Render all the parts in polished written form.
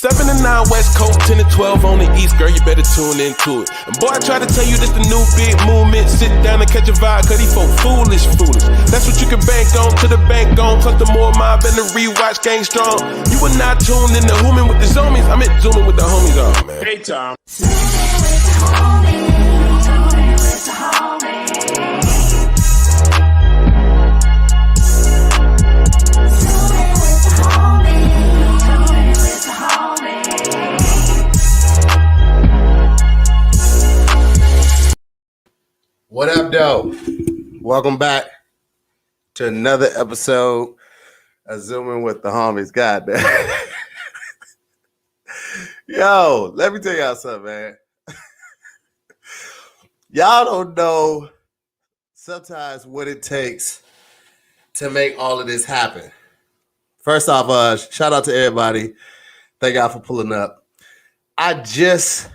7 and 9 West Coast, 10 and 12 on the East, girl, you better tune into it. And boy, I try to tell you this the new big movement. Sit down and catch a vibe, cause these folk foolish. That's what you can bank on, to the bank on. Plus the more mob and the rewatch gang strong. You were not tuned in to Hooming with the zoomies. I'm at zooming with the homies on, man. Hey, Tom. What up, though? Welcome back to another episode of Zooming with the Homies. God damn. Yo, let me tell y'all something, man. Y'all don't know sometimes what it takes to make all of this happen. First off, shout out to everybody. Thank y'all for pulling up. I just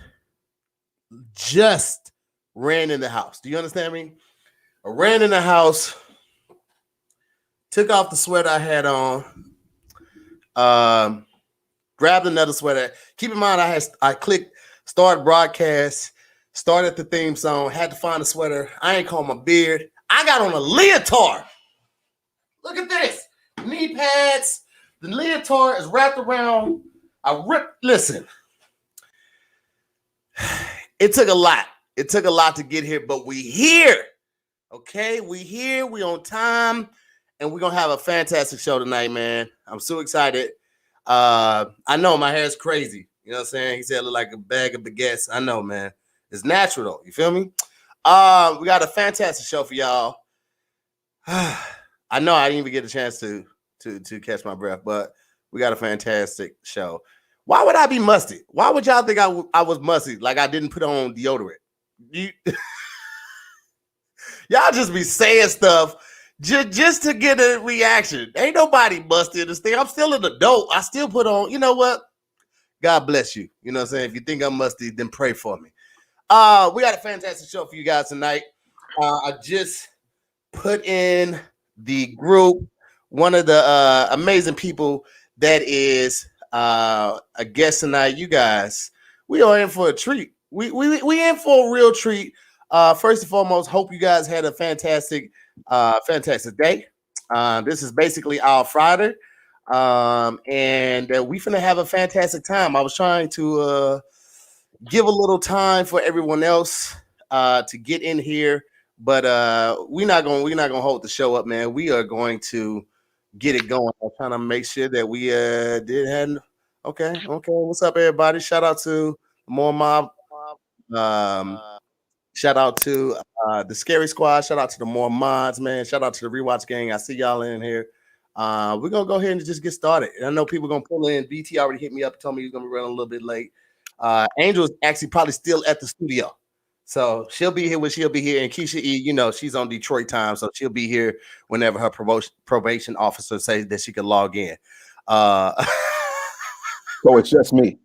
ran in the house. Do you understand me? I ran in the house, took off the sweater I had on, grabbed another sweater. Keep in mind, I clicked start broadcast, started the theme song, had to find a sweater. I ain't combed my beard. I got on a leotard. Look at this. Knee pads. The leotard is wrapped around. Listen. It took a lot. It took a lot to get here, but we here. Okay, we here. We on time, and we're gonna have a fantastic show tonight, man. I'm so excited. I know my hair is crazy. You know what I'm saying? He said I look like a bag of baguettes. I know, man. It's natural though. You feel me? We got a fantastic show for y'all. I know I didn't even get a chance to catch my breath, but we got a fantastic show. Why would I be musty? Why would y'all think I was musty? Like I didn't put on deodorant? Y'all just be saying stuff just to get a reaction. Ain't nobody busted in this thing. I'm still an adult. I still put on, you know what? God bless you. You know what I'm saying? If you think I'm musty, then pray for me. We got a fantastic show for you guys tonight. I just put in the group one of the amazing people that is a guest tonight. You guys, we are in for a treat. We in for a real treat. First and foremost, hope you guys had a fantastic day. This is basically our Friday, and we finna have a fantastic time. I was trying to give a little time for everyone else to get in here, but we're not gonna hold the show up, man. We are going to get it going. I'm trying to make sure that we did have. Okay. What's up, everybody? Shout out to MooreMods. Shout out to the Scary Squad. Shout out to the MooreMods, man. Shout out to the Rewatch Gang. I see y'all in here. We're gonna go ahead and just get started. And I know people are gonna pull in. BT already hit me up, told me he's gonna be running a little bit late. Angel's actually probably still at the studio, so she'll be here when she'll be here. And Keisha E, you know, she's on Detroit time, so she'll be here whenever her probation officer says that she can log in. So it's just me.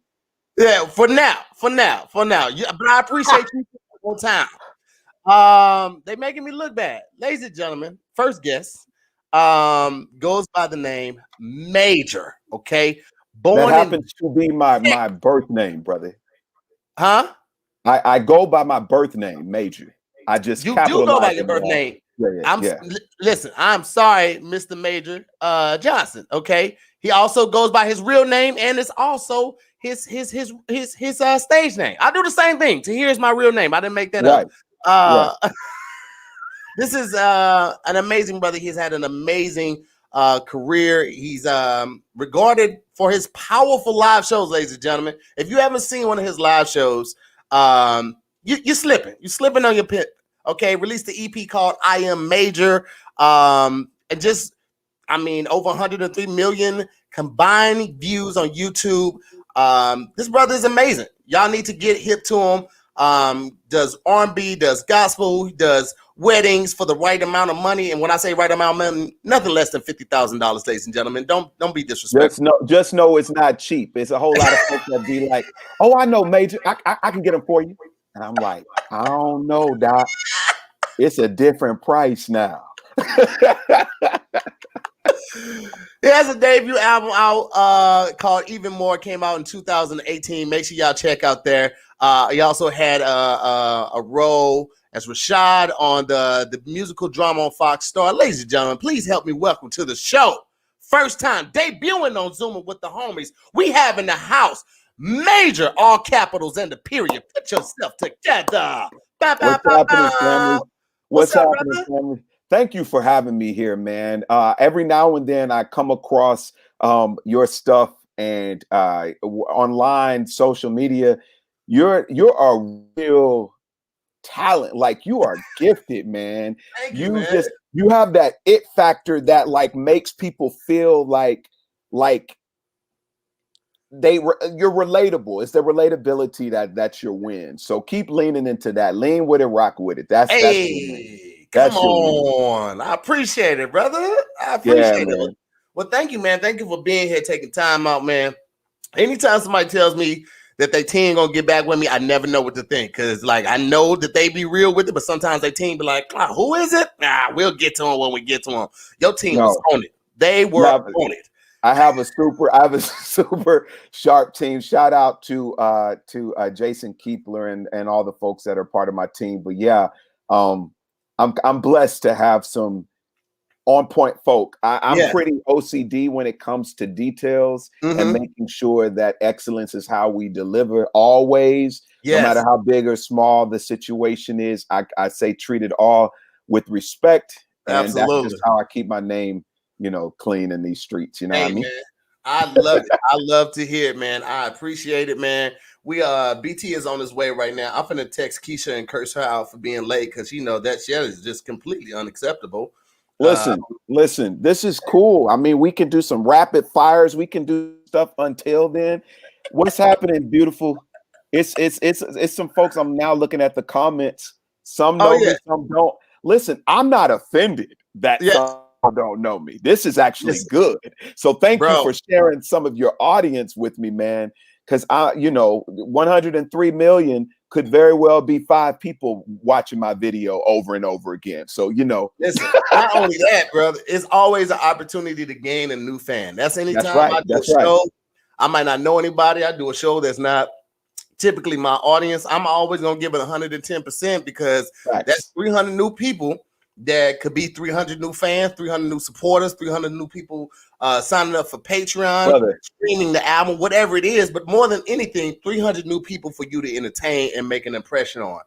Yeah, for now. Yeah, but I appreciate you on time. They making me look bad. Ladies and gentlemen, first guest goes by the name Major. Okay, That happens to be my birth name, brother. Huh? I go by my birth name, Major. I just you do go by your birth name. Yeah. Listen, I'm sorry, Mr. Major Johnson. Okay, he also goes by his real name, and it's also his stage name. I do the same thing. TAHIR'S my real name. I didn't make that up. This is an amazing brother. He's had an amazing career. He's regarded for his powerful live shows, ladies and gentlemen. If you haven't seen one of his live shows, you're slipping. You're slipping on your pit. Okay, released the EP called I Am Major. And just, over 103 million combined views on YouTube. This brother is amazing. Y'all need to get hip to him. Does R&B, does gospel, does weddings for the right amount of money. And when I say right amount of money, nothing less than $50,000, ladies and gentlemen. Don't be disrespectful. Just know it's not cheap. It's a whole lot of folks that be like, "Oh, I know, Major. I can get them for you." And I'm like, I don't know, Doc. It's a different price now. He has a debut album out called Even More. Came out in 2018. Make sure y'all check out there. He also had a role as Rashad on the musical drama on Fox Star. Ladies and gentlemen, please help me welcome to the show. First time debuting on Zooming with the homies. We have in the house major all capitals and the period. Put yourself together. What's happening, family? What's up, happening, brother? family? Thank you for having me here, man. Every now and then I come across your stuff and online social media. You're a real talent. Like, you are gifted, man. Thank you, man. You have that it factor that like makes people feel like you're relatable. It's the relatability that's your win. So keep leaning into that. Lean with it, rock with it. That's your win. Come on. I appreciate it, brother. I appreciate it. Man. Well, thank you, man. Thank you for being here, taking time out, man. Anytime somebody tells me that they team gonna get back with me, I never know what to think. Cause like I know that they be real with it, but sometimes they team be like, who is it? We'll get to them when we get to them. Your team was on it. They were on it. I have a super sharp team. Shout out to Jason Keepler and all the folks that are part of my team. But yeah, I'm blessed to have some on point folk. I'm pretty OCD when it comes to details and making sure that excellence is how we deliver always, no matter how big or small the situation is. I say treat it all with respect. And Absolutely. That's just how I keep my name, clean in these streets. You know what I mean? Man, I love it. I love to hear it, man. I appreciate it, man. We BT is on his way right now. I'm finna text Keisha and curse her out for being late because that shit is just completely unacceptable. Listen, this is cool. I mean, we can do some rapid fires. We can do stuff until then. What's happening, beautiful? It's some folks. I'm now looking at the comments. Some know me, some don't. Listen, I'm not offended that some don't know me. This is actually good. So thank you for sharing some of your audience with me, man. Because 103 million could very well be 5 people watching my video over and over again. So, listen, not only that, brother, it's always an opportunity to gain a new fan. That's anytime I do a show. I might not know anybody. I do a show that's not typically my audience. I'm always going to give it 110% because that's 300 new people. That could be 300 new fans, 300 new supporters, 300 new people signing up for Patreon, streaming the album, whatever it is. But more than anything, 300 new people for you to entertain and make an impression on.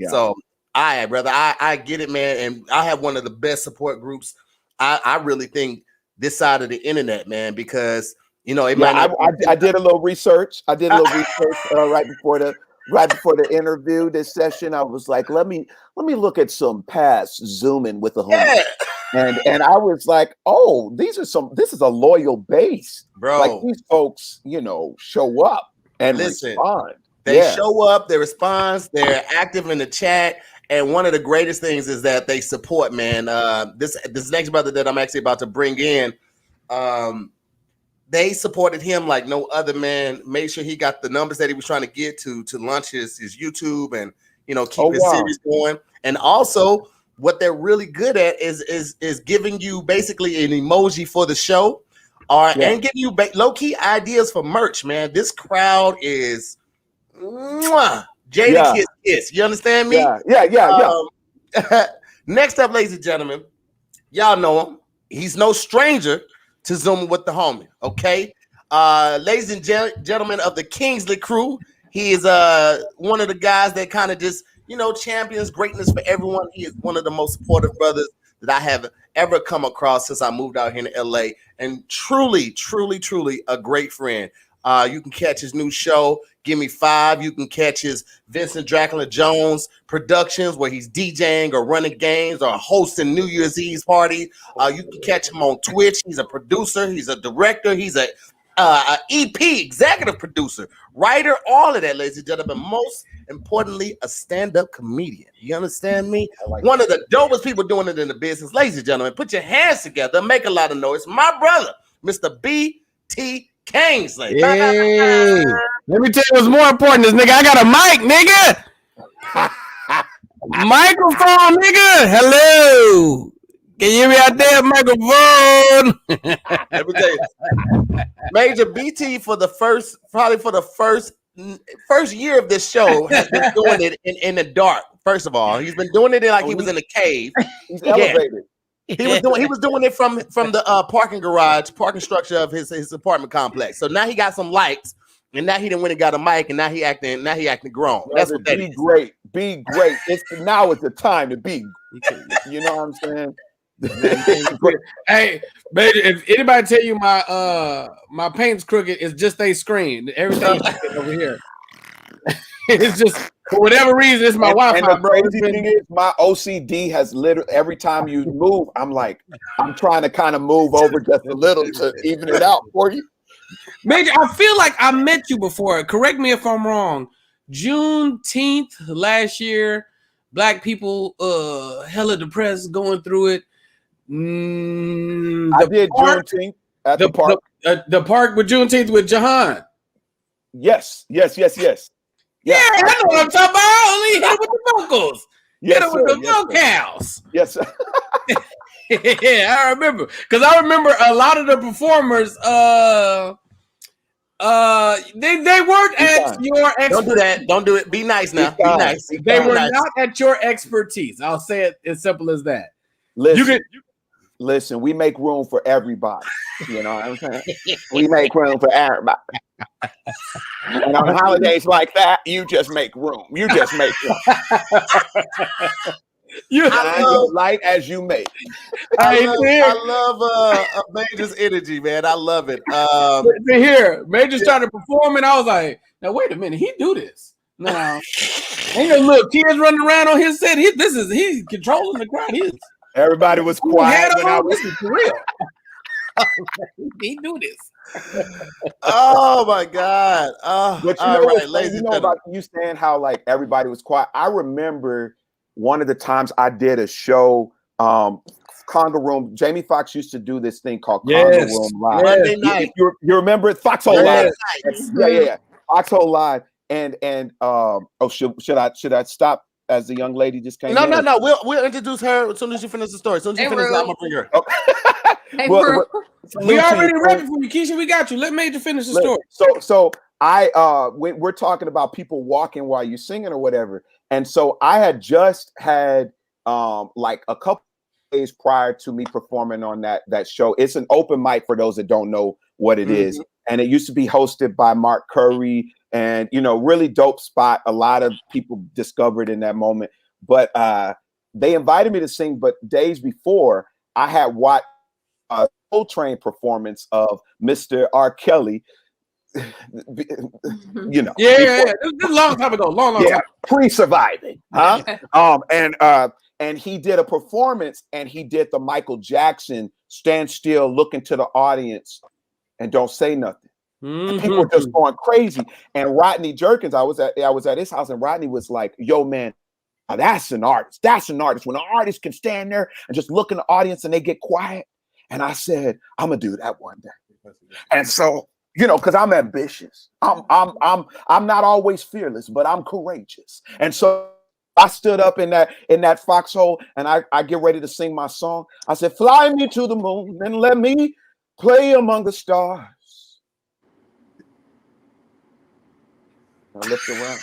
So, brother, I get it, man. And I have one of the best support groups. I really think this side of the internet, man, because, I did a little research. I did a little research right before the interview, this session. I was like, let me look at some past Zooming with the homie. And I was like, oh, this is a loyal base, bro. Like these folks, show up and respond. They show up, they respond, they're active in the chat. And one of the greatest things is that they support, man. This next brother that I'm actually about to bring in, they supported him like no other, man. Made sure he got the numbers that he was trying to get to launch his YouTube and keep his series going. And also, what they're really good at is giving you basically an emoji for the show, and giving you low key ideas for merch, man. This crowd is Jada Kiss. You understand me? Yeah. Next up, ladies and gentlemen, y'all know him. He's no stranger to Zoom with the homie, okay? Ladies and gentlemen of the Kingsley crew, he is one of the guys that kind of just, champions greatness for everyone. He is one of the most supportive brothers that I have ever come across since I moved out here to LA, and truly, truly, truly a great friend. You can catch his new show, Give Me 5. You can catch his Vincent Dracula Jones Productions, where he's DJing or running games or hosting New Year's Eve party. You can catch him on Twitch. He's a producer. He's a director. He's a EP, executive producer, writer, all of that, ladies and gentlemen. Most importantly, a stand-up comedian. You understand me? One of the dopest people doing it in the business. Ladies and gentlemen, put your hands together. Make a lot of noise. My brother, Mr. B T Kingsley. Hey, let me tell you what's more important. This nigga, I got a mic, nigga. Microphone, nigga. Hello. Can you hear me out there, microphone? Let me tell you, Major BT for the first year of this show has been doing it in the dark. First of all, he's been doing it like he was in a cave. He's elevated. He was doing it from the parking structure of his apartment complex. So now he got some lights, and now he done went and got a mic, and now he acting grown. That's what that is. Be great. Now it's the time to be. You know what I'm saying? Hey, Major, if anybody tell you my paint's crooked, it's just a screen. Everything's over here. It's just for whatever reason, it's my Wi-Fi. And the crazy thing is, my OCD has literally every time you move, I'm trying to kind of move over just a little to even it out for you. Major, I feel like I met you before. Correct me if I'm wrong. Juneteenth last year, Black people hella depressed, going through it. I did Juneteenth at the park. The park with Juneteenth with Jahan. Yes. Yeah, I know what I'm talking about. I only hit it with the vocals. Hit it with the vocals. Yes, sir. Yeah, I remember. Because I remember a lot of the performers, they weren't at your expertise. Don't do that. Don't do it. Be nice now. Be nice. They were not at your expertise. I'll say it as simple as that. Listen, we make room for everybody. You know what I'm saying? We make room for everybody. And on holidays like that, you just make room. You just make room. Light as you make. I love Major's energy, man. I love it. Major started performing. I was like, now wait a minute, he do this. No, ain't no little kids running around on his set. He's controlling the crowd. Everybody was quiet when I was for real. He do this. Oh my God. But you know about you saying how like everybody was quiet. I remember one of the times I did a show, Conga Room. Jamie Foxx used to do this thing called Conga Room Live. Monday night. You remember it? Foxhole Live. Yeah. Foxhole Live. And should I stop as the young lady just came? No. We'll introduce her as soon as you finish the story. As soon as you finish, I'm gonna bring her. Okay. We already ready for you, Keisha. We got you. Let Major finish the story. So we're talking about people walking while you're singing or whatever. And so I had just had like a couple days prior to me performing on that show. It's an open mic for those that don't know what it is. And it used to be hosted by Mark Curry, and really dope spot. A lot of people discovered in that moment. But they invited me to sing, but days before I had watched a Soul Train performance of Mr. R. Kelly. Yeah. This is a long time ago. Long time. Pre-surviving, huh? And he did a performance, and he did the Michael Jackson stand still, look into the audience, and don't say nothing. And people were just going crazy. And Rodney Jerkins, I was at his house, and Rodney was like, "Yo, man, that's an artist. That's an artist. When an artist can stand there and just look in the audience and they get quiet." And I said, "I'm gonna do that one day." And so, because I'm ambitious. I'm not always fearless, but I'm courageous. And so I stood up in that foxhole, and I get ready to sing my song. I said, "Fly me to the moon and let me play among the stars." I looked around.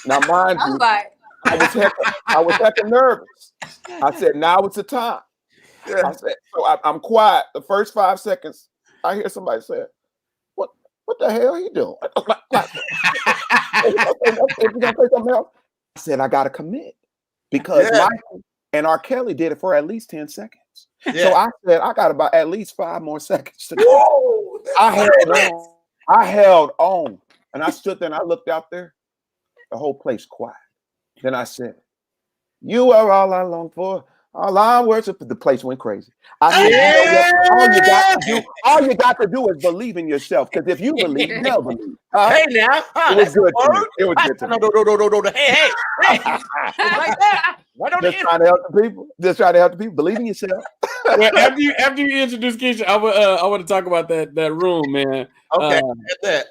Now, mind you, I was heckin' nervous. I said, "Now it's the time." I said, so I'm quiet. The first 5 seconds, I hear somebody say, What the hell are you doing?" I said, "I gotta commit," because Michael and R. Kelly did it for at least 10 seconds. So I said, I got about at least 5 more seconds to go. I held on. And I stood there and I looked out there, the whole place quiet. Then I said, "You are all I long for, all I worship." The place went crazy. I said, all you got to do is believe in yourself, because if you believe, they'll believe. Hey now, it was good to me. It was good to me. No. Hey. Like that. Just trying to help the people. Just trying to help the people. Believe in yourself. Well, after you introduce Keisha, I want to talk about that room, man. Okay, get that.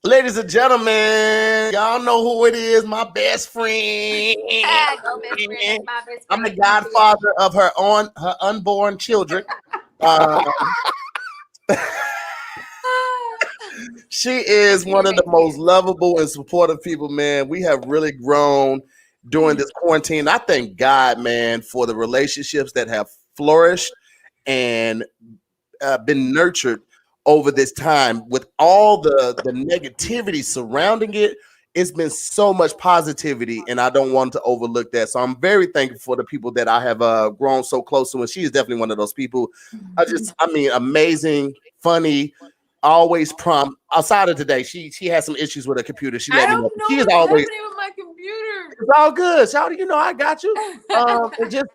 Ladies and gentlemen, y'all know who it is. My best friend. Go best friend. My best friend. I'm the godfather of her unborn children. She is one of the most lovable and supportive people, man. We have really grown during this quarantine. I thank God, man, for the relationships that have flourished and been nurtured over this time. With all the negativity surrounding it, it's been so much positivity, and I don't want to overlook that. So I'm very thankful for the people that I have grown so close to, and she is definitely one of those people. Amazing, funny, always prompt. Outside of today, she has some issues with her computer. She let me know. She is always with my computer. It's all good. Shouty, you know I got you.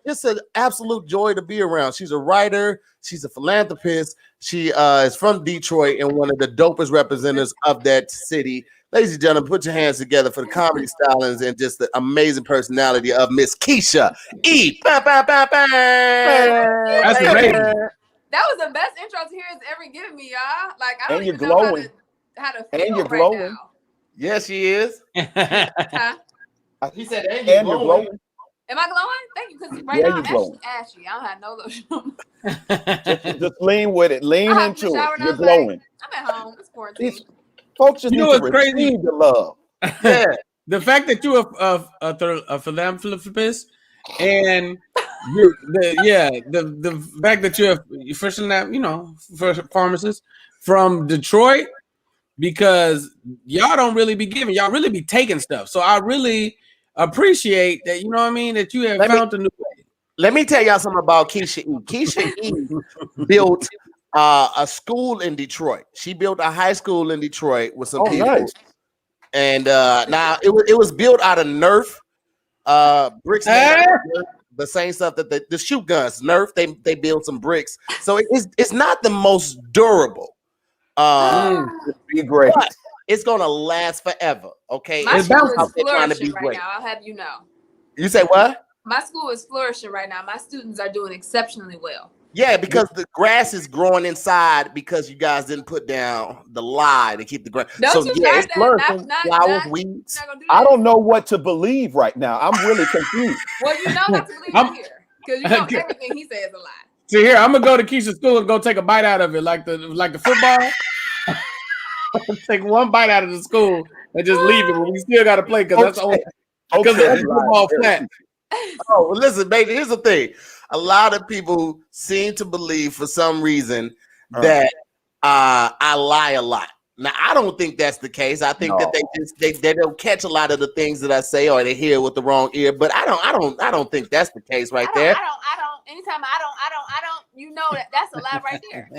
Just an absolute joy to be around. She's a writer. She's a philanthropist. She is from Detroit and one of the dopest representatives of that city. Ladies and gentlemen, put your hands together for the comedy stylings and just the amazing personality of Ms Keisha. That's amazing. That was the best intro TAHIR'S ever given me, y'all. Like I don't And you're even know glowing. how to feel And you're right glowing. now. Yes, she is. Huh? He said, And you're glowing. Am I glowing? Thank you, because right Yeah, now you're I'm glowing. ashy. I don't have no lotion. Just lean with it. Lean I into shower it. and I you're was like, glowing. I'm at home. It's quarantine. These folks just You know need to what's crazy? receive the love. Yeah. The fact that you're a philanthropist and the fact that you're a pharmacist from Detroit, because y'all don't really be giving, y'all really be taking stuff. So I really appreciate that, you know what I mean, that you have found a new way. Let me tell y'all something about Keisha E. Keisha E built a school in Detroit. She built a high school in Detroit with some people. Nice. And now it was built out of Nerf bricks, the same stuff that the shoot guns, Nerf. They build some bricks, so it's not the most durable. Be great. But it's gonna last forever. Okay, My it's school out is there trying to be flourishing right great. now. I'll have you know. You say what? My school is flourishing right now. My students are doing exceptionally well. Yeah, because the grass is growing inside because you guys didn't put down the lye to keep the grass. Don't So you yeah, start it's that. flourishing. Not- Flowers, not- weeds. Not gonna do I that. don't know what to believe right now. I'm really confused. Well, you know not to believe him here, because you know everything he says is a lie. So here, I'm gonna go to Keishas School and go take a bite out of it, like the football. Take one bite out of the school and just leave it, but we still gotta play because that's only because the football flat. Oh, well, listen, baby, here's the thing. A lot of people seem to believe for some reason that I lie a lot. Now, I don't think that's the case. I think that they don't catch a lot of the things that I say, or they hear with the wrong ear. But I don't think that's the case right there. I don't. Anytime I don't. You know that's a lie right there.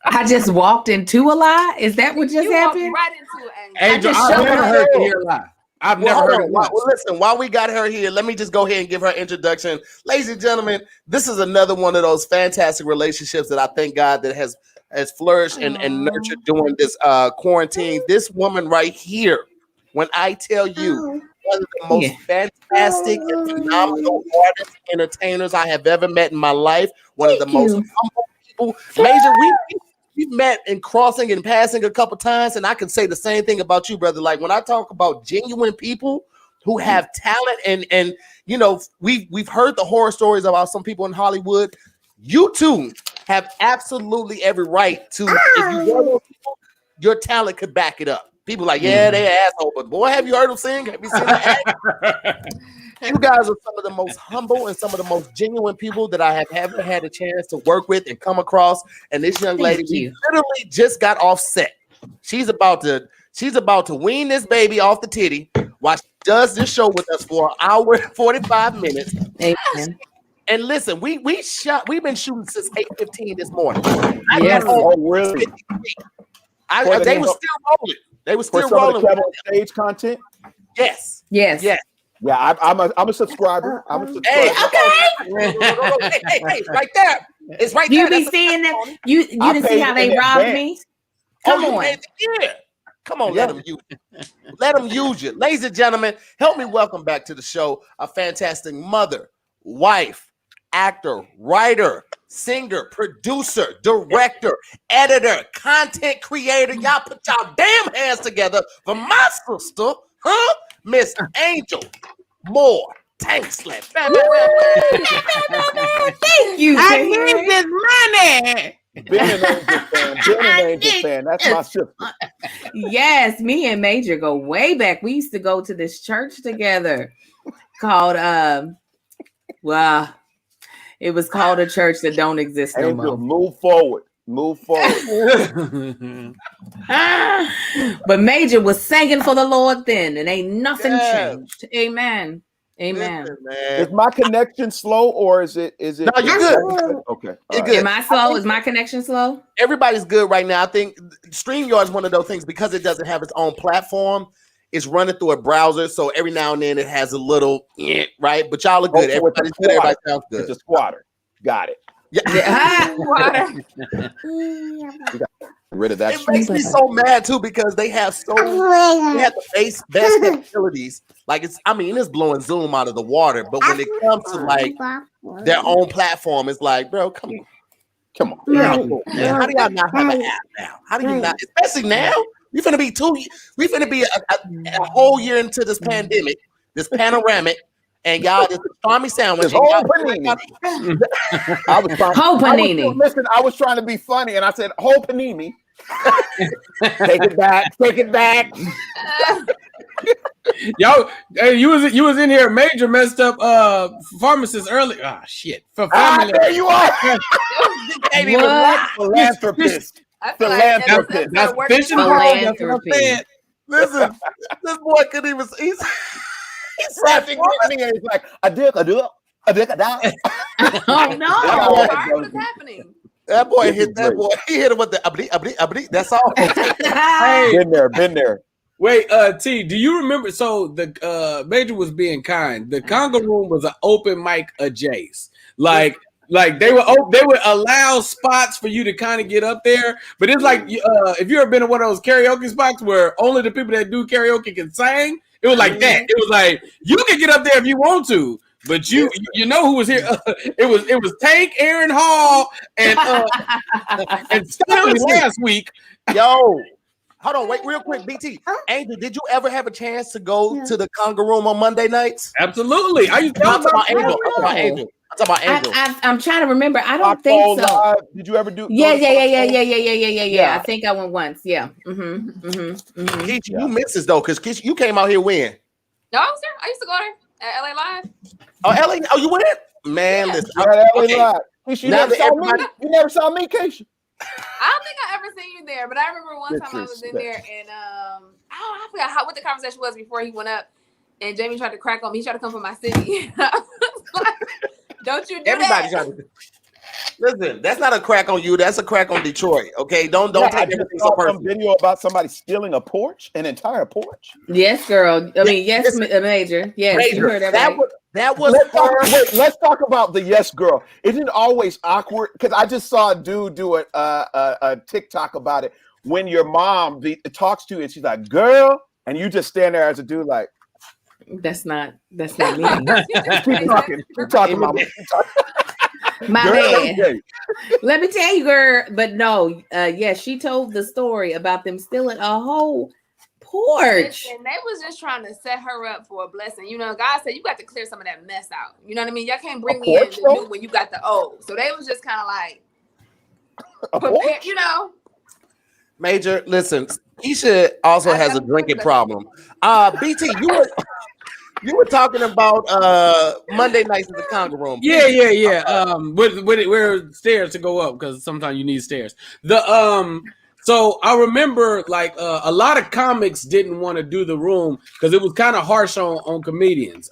I just walked into a lie. Is that what just You happened? walked right into it. Angel, just I've showed never up. heard you hear a lie. I've never heard it once. Well, listen, while we got her here, let me just go ahead and give her introduction. Ladies and gentlemen, this is another one of those fantastic relationships that I thank God that has flourished and nurtured during this quarantine. This woman right here, when I tell you, one of the most fantastic and phenomenal artists, entertainers I have ever met in my life, one of the most humble people. Major, we've met in crossing and passing a couple times, and I can say the same thing about you, brother. Like when I talk about genuine people who have talent, and you know, we've heard the horror stories about some people in Hollywood. You too have absolutely every right to, if you were those people, your talent could back it up. People like, yeah, they asshole, but boy, have you heard them sing? Have you seen them act? You guys are some of the most humble and some of the most genuine people that I have ever had a chance to work with and come across. And this young lady, we literally just got off set. She's about to wean this baby off the titty while she does this show with us for an hour and 45 minutes. Amen. And listen, we've been shooting since 8:15 this morning. Yes. Oh, really? They were still rolling. They were still rolling. Of the stage content. Yes. Yes. Yes. Yeah, I'm a subscriber. I'm a subscriber. Hey, hey, right there. It's right there. You be seeing that? You didn't see how they robbed me? Come on. Come on, let them use you. Let them use you. Ladies and gentlemen, help me welcome back to the show a fantastic mother, wife, actor, writer, singer, producer, director, editor, content creator. Y'all put y'all damn hands together for my sister, Miss Angel Moore. Thanks, Slim. Thank you. I need this money. Been an Angel fan. That's my sister. Yes, me and Major go way back. We used to go to this church together called it was called a church that don't exist no more. Move forward. But Major was singing for the Lord then, and ain't nothing changed. Amen. Listen, Is my connection slow or is it? No, you're good. Okay. You're All good. Am I slow? Is my connection slow? Everybody's good right now. I think StreamYard is one of those things because it doesn't have its own platform. It's running through a browser, so every now and then it has a little right. But y'all are good. Everybody's good. Everybody sounds good. It's a squatter. Got it. Yeah. Rid of that. It makes me so mad too because they have the best capabilities. Like it's blowing Zoom out of the water. But when it comes to like their own platform, it's like, bro, come on. How do y'all not have an app now? How do you not? Especially now, we finna be a whole year into this pandemic, this panoramic. And y'all just try me sandwich. I was trying to be funny, and I said, "Whole panini." Take it back. Yo, hey, you was in here. Major messed up pharmacist early. Ah, shit. For family. There you are. Philanthropist. Philanthropist. That's fishing pole. That's what I said. Listen, this boy couldn't even. He's laughing at me, and he's like, "I did." Oh no! What's happening? That boy hit that boy. He hit him with the abli. That's all. Hey, been there. Wait, T, do you remember? So the Major was being kind. The conga room was an open mic adjacent. Like they would allow spots for you to kind of get up there, but it's like if you ever been in one of those karaoke spots where only the people that do karaoke can sing, it was like that. It was like you can get up there if you want to, but you know who was here? It was Tank, Aaron Hall, and Stanley last week. Yo, hold on, wait, real quick, BT. Angel, did you ever have a chance to go to the conga room on Monday nights? Absolutely. Are you talking about Angel? I'm talking about Angel. I'm trying to remember. I don't think so. Did you ever do? Yeah. I think I went once. Yeah. Keisha, you missed this though, because Keisha, you came out here when? No, I was there. I used to go there at LA Live. Oh, LA? Oh, you went? Man, Yeah. listen. Keisha, you never saw me, Keisha. I don't think I ever seen you there, but I remember one time I was in there and I forgot what the conversation was before he went up, and Jamie tried to crack on me. He tried to come from my city. Don't you do Everybody that? trying to. Listen, that's not a crack on you. That's a crack on Detroit. Okay, don't take everything so personal. Some video about somebody stealing an entire porch. Yes, girl. I mean, yes, Major. Yes, Major. You heard that right. That was. Let's talk about the yes girl. Isn't it always awkward? Because I just saw a dude do a TikTok about it. When your mom talks to you and she's like, "Girl," and you just stand there as a dude like, That's not me. Keep talking, mama. My bad. Let me tell you, girl. But no, she told the story about them stealing a whole porch. And they was just trying to set her up for a blessing. You know, God said you got to clear some of that mess out. You know what I mean? Y'all can't bring me in the new when you got the old. So they was just kind of like, prepare, you know. Major, listen, Keisha also has a drinking problem. BT, you were talking about Monday nights in the conga room. Yeah. Where stairs to go up because sometimes you need stairs. So I remember like a lot of comics didn't want to do the room because it was kind of harsh on comedians.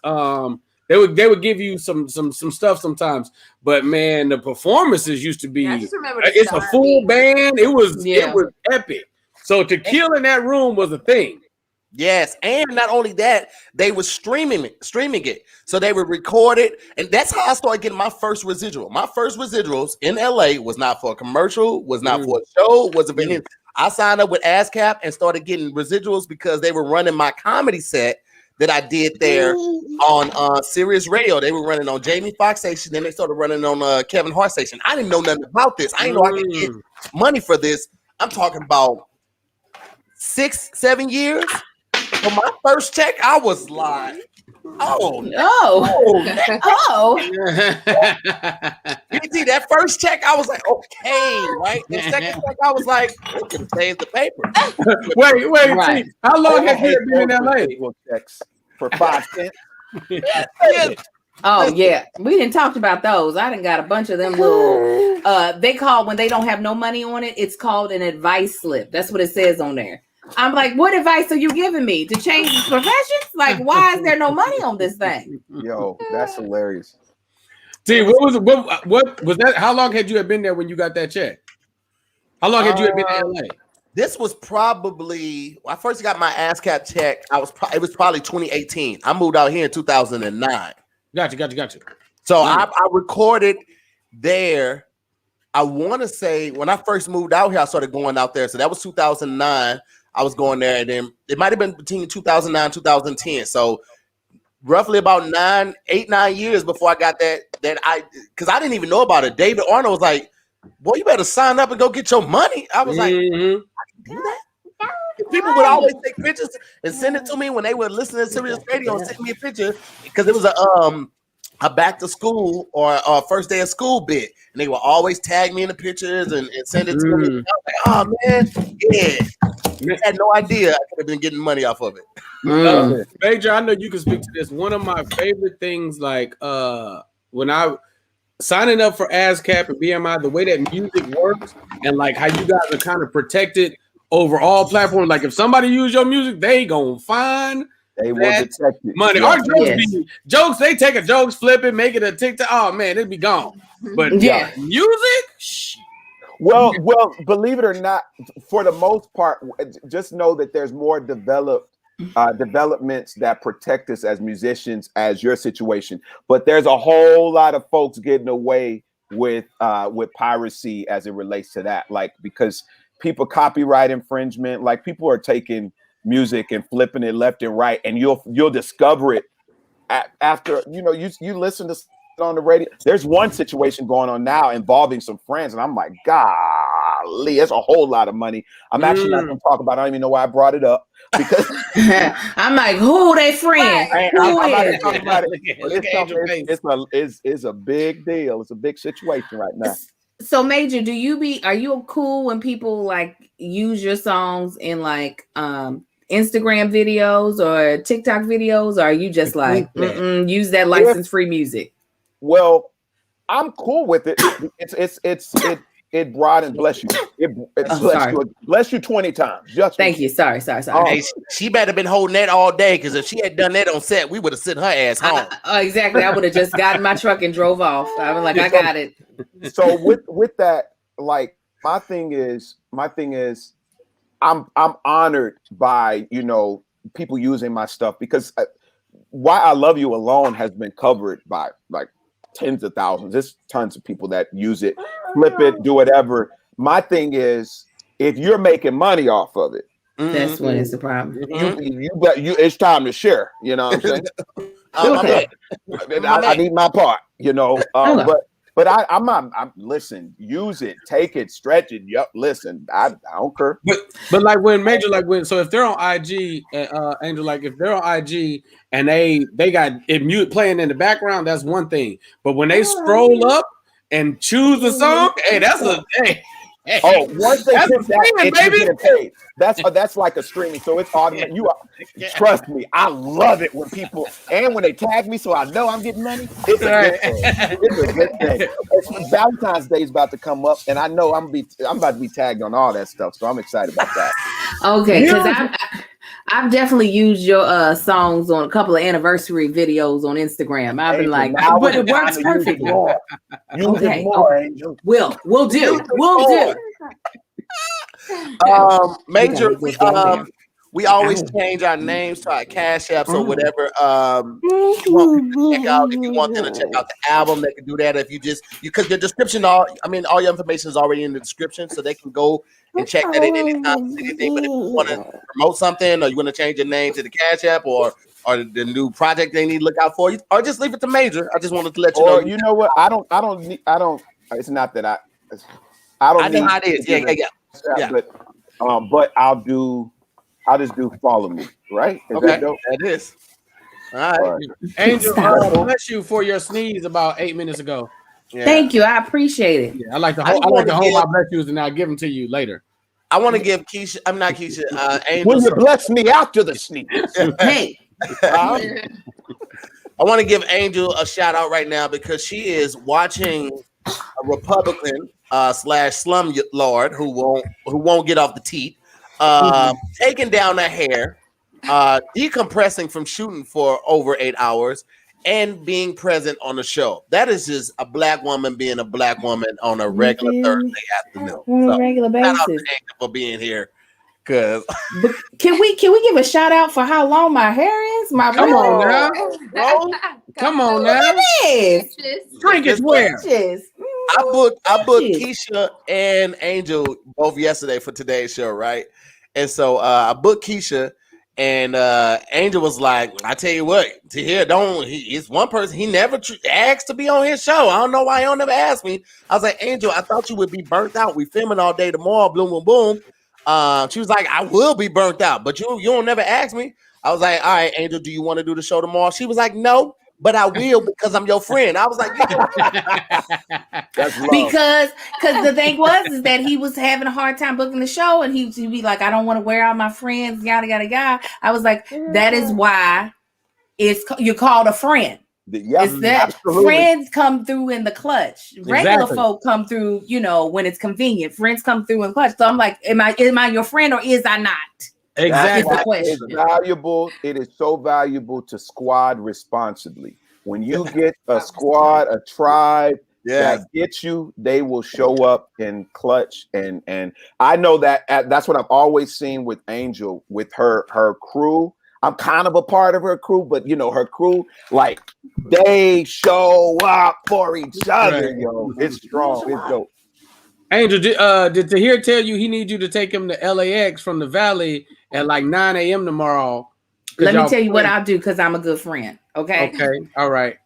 They would give you some stuff sometimes, but man, the performances used to be. It's a full band. It was epic. So to kill in that room was a thing. Yes, and not only that, they were streaming it. So they would record it, and that's how I started getting my first residual. My first residuals in LA was not for a commercial, was not for a show, wasn't for anything. I signed up with ASCAP and started getting residuals because they were running my comedy set. that I did there on Sirius Radio. They were running on Jamie Foxx station, then they started running on Kevin Hart station. I didn't know nothing about this. I didn't know I could get money for this. I'm talking about 6-7 years. For my first check, I was like, oh BT, that first check, I was like, okay, right? The second check, I was like, we can save the paper. Wait, Right. how long have you been in LA? Checks for 5 cents. Oh yeah, we didn't talk about those. I done got a bunch of them little. They call when they don't have no money on it. It's called an advice slip. That's what it says on there. I'm like, what advice are you giving me to change professions? Like, why is there no money on this thing? Yo, that's hilarious. See, what was that? How long had you been there when you got that check? How long had you been in LA? This was probably when I first got my ASCAP check. It was probably 2018. I moved out here in 2009. Gotcha. So I recorded there. I want to say when I first moved out here, I started going out there. So that was 2009. I was going there, and then it might have been between 2009 and 2010. So roughly about 9 years before I got that because I didn't even know about it. David Arnold was like, boy, you better sign up and go get your money. I was like, I can do that. People would always take pictures and send it to me when they were listening to Sirius Radio and send me a picture because it was a back to school or a first day of school bit, and they would always tag me in the pictures and send it to me. And I was like, oh man, yeah. I had no idea I could have been getting money off of it. Major, I know you can speak to this. One of my favorite things, like when I signing up for ASCAP and BMI, the way that music works and like how you guys are kind of protected over all platforms. Like if somebody use your music, they gonna find they will detect it. Money. Our jokes, they take a jokes, flip it, make it a TikTok. Oh man, it'd be gone. But music, Well, believe it or not, for the most part, just know that there's more developments that protect us as musicians as your situation. But there's a whole lot of folks getting away with piracy as it relates to that, like because people copyright infringement, like people are taking music and flipping it left and right, and you'll discover it after you listen to on the radio. There's one situation going on now involving some friends, and I'm like, golly, it's a whole lot of money. I'm actually not going to talk about it. I don't even know why I brought it up because I'm like, who they friends? I'm not going to talk about it. It's a big deal. It's a big situation right now. So Major, are you cool when people like use your songs in like Instagram videos or TikTok videos, or are you just like use that license-free music? Well, I'm cool with it. It broadened, bless you. Bless you 20 times. Thank you. Sorry. Hey, she better been holding that all day because if she had done that on set, we would have sent her ass home. Exactly. I would have just gotten my truck and drove off. I was like, I got it. So with that, like my thing is, I'm honored by people using my stuff because Why I Love You Alone has been covered by like tens of thousands. There's tons of people that use it, flip it, do whatever. My thing is, if you're making money off of it, that's when it's a problem. It's time to share. You know what I'm saying? I need my part. But I'm listen, use it, take it, stretch it. Yep, listen, I don't care. But like when Major, so if they're on IG, Angel, like if they're on IG and they got it mute playing in the background, that's one thing. But when they scroll up and choose the song, hey, that's a hey. Oh, once they hit that, it's getting paid. That's like a streaming, so it's automatic. Trust me, I love it when people when they tag me, so I know I'm getting money. It's a good thing. It's a good thing. Valentine's Day is about to come up, and I know I'm about to be tagged on all that stuff, so I'm excited about that. Okay, because I've definitely used your songs on a couple of anniversary videos on Instagram. I've been like, but it works perfectly. Use it more, Angel. We'll do. Major, we always change our names to our Cashaps or whatever. If you want them to check out the album, they can do that. If you because the description, all your information is already in the description, so they can go and check that at any time. Anything, but if you want to promote something or you want to change your name to the Cash App or or the new project they need to look out for, or just leave it to Major. I just wanted to let you Or know. you know what? I don't. It's not that I don't. I know need how it is. Yeah. But I'll just do follow me. Right? Is Okay. that dope? That is. All right. Angel, bless you for your sneeze about 8 minutes ago. Yeah. Thank you. I appreciate it. Yeah, I like to hold my bless yous and I'll give them to you later. I want to give Keisha. I'm not Keisha. Angel. Will you bless me after the sneak? Hey. I want to give Angel a shout out right now because she is watching a Republican / slum lord who won't get off the teat, taking down her hair, decompressing from shooting for over 8 hours, and being present on the show. That is just a black woman being a black woman on a regular Thursday afternoon. On a regular Shout out to basis. Angel for being here. Cause Can we give a shout out for how long my hair is? My Come on now. bro, Come on now. Yes. Drink it where? I booked Keisha and Angel both yesterday for today's show, right? And so I booked Keisha, and Angel was like, "I tell you what, it's one person he never asked to be on his show. I don't know why he don't never ask me." I was like, "Angel, I thought you would be burnt out. We filming all day tomorrow. Boom, boom, boom." She was like, "I will be burnt out, but you don't never ask me." I was like, "All right, Angel, do you want to do the show tomorrow?" She was like, "No, but I will because I'm your friend." I was like, That's love. Because the thing is that he was having a hard time booking the show, and he'd be like, "I don't want to wear out my friends, yada yada yada." I was like, "That is why you're called a friend." Yes, It's that absolutely. friends come through in the clutch. Regular Exactly. folk come through, when it's convenient. Friends come through in clutch. So I'm like, am I your friend or is I not? Exactly. Is the question. It's valuable. It is so valuable to squad responsibly. When you get a squad, a tribe that gets you, they will show up in clutch. And I know that's what I've always seen with Angel, with her crew. I'm kind of a part of her crew, but her crew, like, they show up for each other. Right. Yo, it's strong. It's dope. Angel, did Tahir tell you he needs you to take him to LAX from the Valley at like 9 a.m. tomorrow? Let me tell you what I'll do because I'm a good friend. Okay. Okay. All right.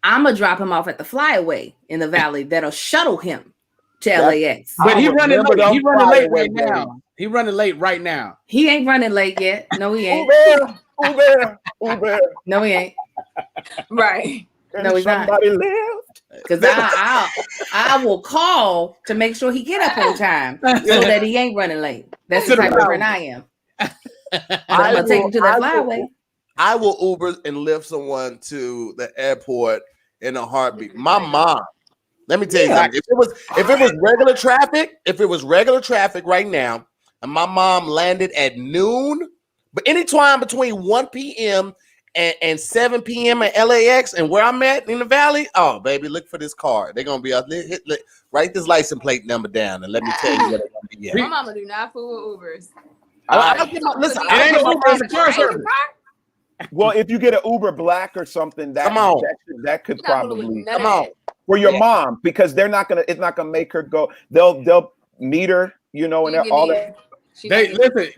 I'm gonna drop him off at the flyaway in the Valley that'll shuttle him to LAX. But he's running late. He's running late right Baby. now. He's running late right now. He ain't running late yet. No, he ain't. Uber. No, he ain't. Right. No, he's not. Somebody left. Because I will call to make sure he get up on time so that he ain't running late. That's the type of friend I am. But I'm gonna take him to that flyaway. I will Uber and lift someone to the airport in a heartbeat. My mom, let me tell you something. If it was regular traffic right now, and my mom landed at noon, but anytime between 1 p.m. and 7 p.m. at LAX and where I'm at in the Valley, oh baby, look for this car. They're gonna be write this license plate number down and let me tell you what they're gonna be at. My mama do not fool with Ubers. Listen, It ain't no Uber in the car service. Well, if you get an Uber Black or something, that could probably come on for your mom, because it's not gonna make her go. They'll meet her, and they're all that. Listen.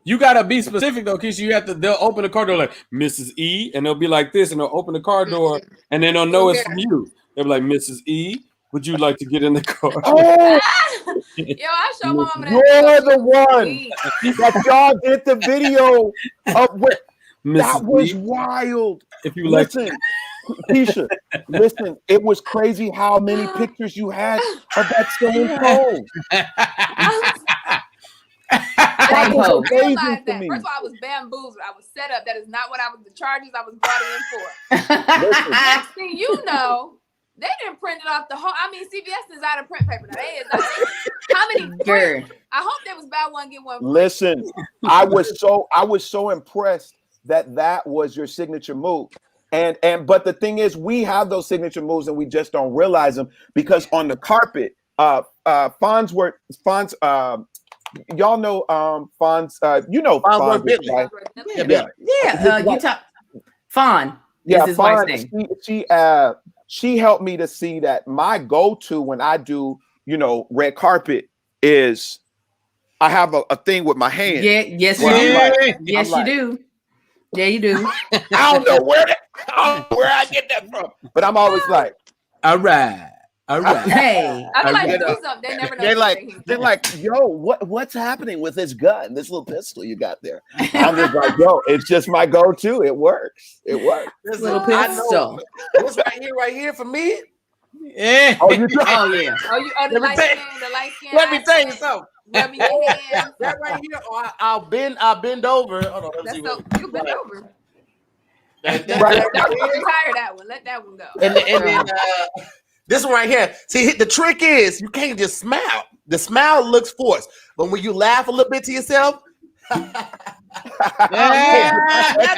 You gotta be specific though, Keisha. They'll open the car door like Mrs. E, and they'll be like this, and they'll open the car door, and then they'll know it's from you. They'll be like, Mrs. E, would you like to get in the car? Oh, Yo, I show my mama that. you're the one that y'all did the video of what. That was wild. If you listen, Keisha, listen, it was crazy how many pictures you had of that same phone. I That was didn't amazing realize to that. me. First of all, I was bamboozled. I was set up. That is not what the charges I was brought in for. Next thing you know, they didn't print it off the whole. I mean, CVS is out of print paper. Now, how many prints? I hope there was buy one, get one free. Listen, I was so impressed that was your signature move. But the thing is, we have those signature moves and we just don't realize them because on the carpet, Farnsworth, y'all know Fonz, Farnsworth Bentley. right? Yeah. You talk Fawn. Yeah, is his wife's name. She helped me to see that my go-to when I do, red carpet is I have a thing with my hand. Yeah, yes, you Well, do. I'm like- Yes, I'm you do. Yeah, you do. I don't know where I get that from, but I'm always like, all right. Hey, I feel like You they know, do something. They never know. they're like, yo, what's happening with this gun, this little pistol you got there? I'm just like, yo, it's just my go-to. It works. This little I pistol. know. This right here for me. Yeah. Oh, you Oh yeah. The light skin. Let me tell you something. Rubbing your hands. That right here, or I'll bend over. Hold on, let me That's see so what. you bend over. That Retire that one. Let that one go. and then this one right here. See, the trick is you can't just smile. The smile looks forced, but when you laugh a little bit to yourself, that's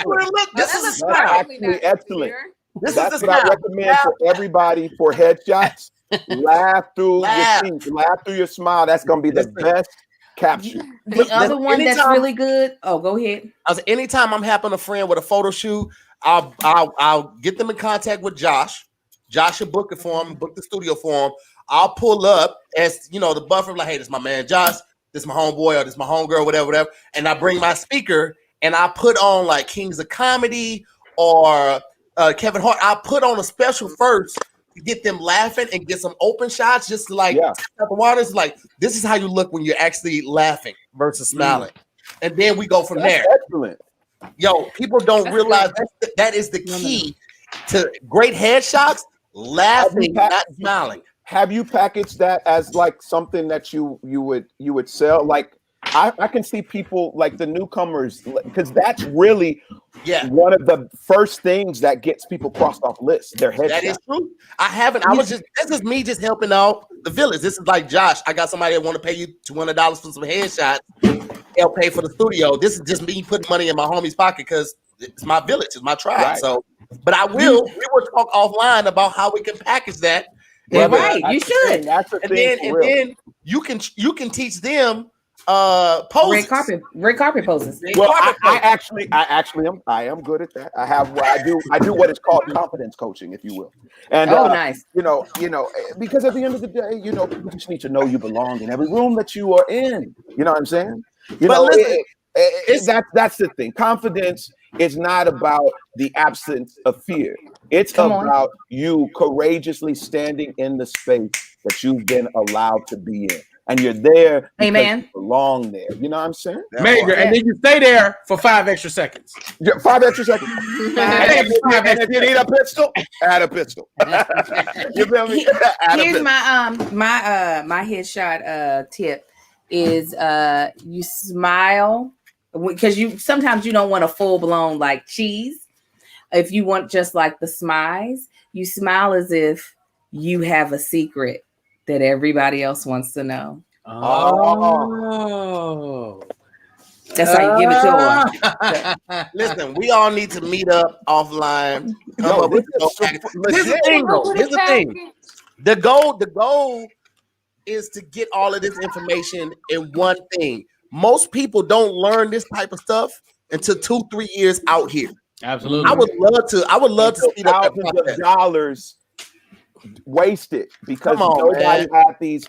what it looks. This is a smile. actually excellent. This That's is a what I smile. recommend for everybody for headshots. Laugh through your teeth. Laugh through your smile. That's gonna be the best capture. The other one that's really good. Oh, go ahead. Anytime I'm helping a friend with a photo shoot, I'll get them in contact with Josh. Josh will book it for him, book the studio for him. I'll pull up as the buffer, like, hey, this is my man Josh, this is my homeboy, or this is my homegirl, whatever. And I bring my speaker and I put on like Kings of Comedy or Kevin Hart. I put on a special first to get them laughing and get some open shots, just to like the waters. Like, this is how you look when you're actually laughing versus smiling. And then we go from there. Excellent. Yo, people don't realize that is the key to great headshots. Laughing, not smiling. Have you packaged that as like something that you would sell? Like, I can see people like the newcomers, because that's really one of the first things that gets people crossed off lists. Their headshots. That is true. I haven't. This is me just helping out the village. This is like Josh. I got somebody that want to pay you $200 for some headshots. They'll pay for the studio. This is just me putting money in my homie's pocket because it's my village, it's my tribe. Right. So, but we will talk offline about how we can package that. Yeah, right. You should. That's the thing. And then you can teach them poses. Red carpet poses. Well, I am good at that. I do what is called confidence coaching, if you will. And nice. Because at the end of the day, people just need to know you belong in every room that you are in. You know what I'm saying? That's the thing. Confidence is not about the absence of fear. It's about you courageously standing in the space that you've been allowed to be in. And you're there because you belong there. You know what I'm saying? Major, and then you stay there for 5 extra seconds. 5 extra seconds. And if you need a pistol, add a pistol. You feel me? Here's my headshot tip is you smile, because sometimes you don't want a full-blown like cheese. If you want just like the smiles, you smile as if you have a secret that everybody else wants to know. Oh. That's how you give it to them. Listen, we all need to meet up offline. Here's the thing. The goal is to get all of this information in one thing. Most people don't learn this type of stuff until 2-3 years out here. Absolutely. I would love to speed up thousands of dollars wasted because nobody had these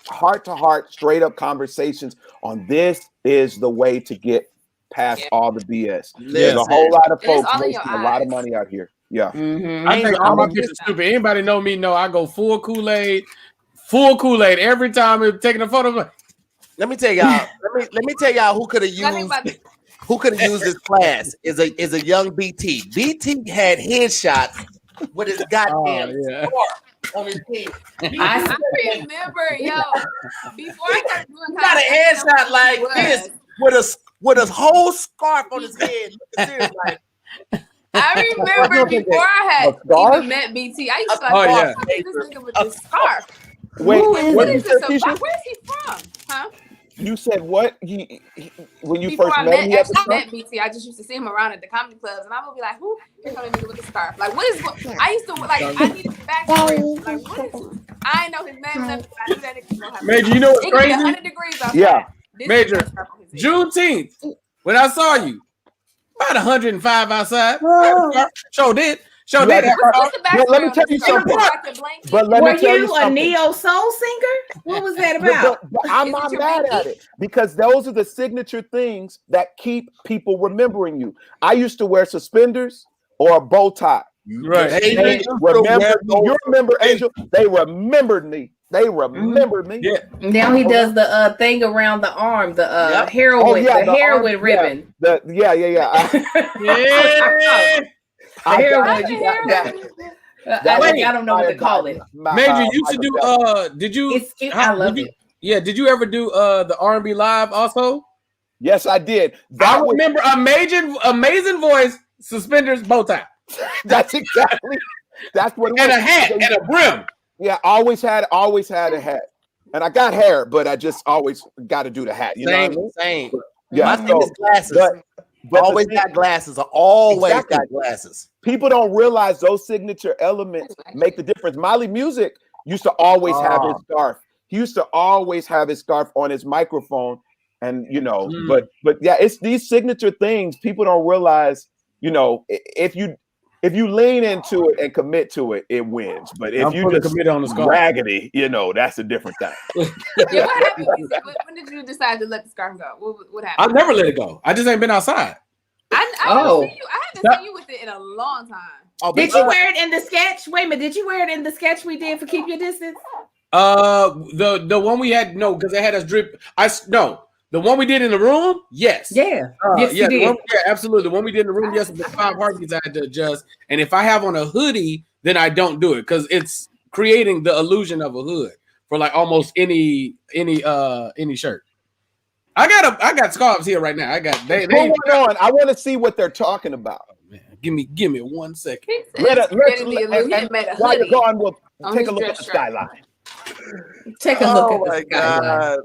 heart-to-heart, straight-up conversations on this is the way to get past all the BS. There's a whole lot of folks wasting a lot of money out here. Yeah. Mm-hmm. I think all my kids are stupid. Anybody know me? No, I go full Kool-Aid every time I'm taking a photo. Let me tell y'all. Let me tell y'all who could have used this class is a young BT. BT had headshots with his goddamn scarf on his head. I remember, before I started doing got a headshot like this with a whole scarf on his head. I remember before I had even met BT, I used to like, this nigga with this scarf. Wait, what is this about? Where's he from? Huh? You said what? When you Before first met him, met BT, I just used to see him around at the comedy clubs, and I would be like, "Who? Here comes a nigga with a scarf. Like, what is what?" I used to like. I needed the backstory. Like, what is? I know his name. Nothing. I knew that nigga. Major, you know what's crazy? 100 degrees outside. Yeah. Major, Juneteenth, when I saw you, about 105 outside. Show did. Show that. What's the background? Let me tell you something. But let Were me tell you a something. neo soul singer? What was that about? But I'm not mad at it because those are the signature things that keep people remembering you. I used to wear suspenders or a bow tie. Right. They remember, you remember Angel? They remembered me. They remembered me. Yeah. Now he does the thing around the arm, the heroin, the heroin ribbon. Yeah. Yeah. The heroin, you got that. I don't know what to call it. Major, you should do. Did you? It's cute. I love it. Yeah. Did you ever do the R&B live also? Yes, I did. I remember amazing voice, suspenders, bow tie. That's exactly. That's what it was. And a hat and a brim. Yeah, always had a hat, and I got hair, but I just always got to do the hat. You know what I mean? Same. Yeah, my thing is glasses. But always got glasses. I always got glasses. People don't realize those signature elements make the difference. Molly Music used to always have his scarf. He used to always have his scarf on his microphone, and you know, but yeah, it's these signature things people don't realize. You know, if you lean into it and commit to it, it wins. But if you just commit on the scarf, raggedy, you know, that's a different thing. Yeah, what happened? When did you decide to let the scarf go? What happened? I've never let it go. I just ain't been outside. I haven't seen you with it in a long time. Oh, did you wear it in the sketch? Wait a minute, did you wear it in the sketch we did for Keep Your Distance? The one we had, no, because they had us drip. The one we did in the room, yes. Yeah. Yes, you did. Absolutely. The one we did in the room, yes, with 5 heartbeats I had to adjust. And if I have on a hoodie, then I don't do it because it's creating the illusion of a hood for like almost any shirt. I got scarves here right now. Hold on. I want to see what they're talking about. Oh, man. Give me 1 second. While you're gone, we'll take a look at the skyline. Take a look at the skyline.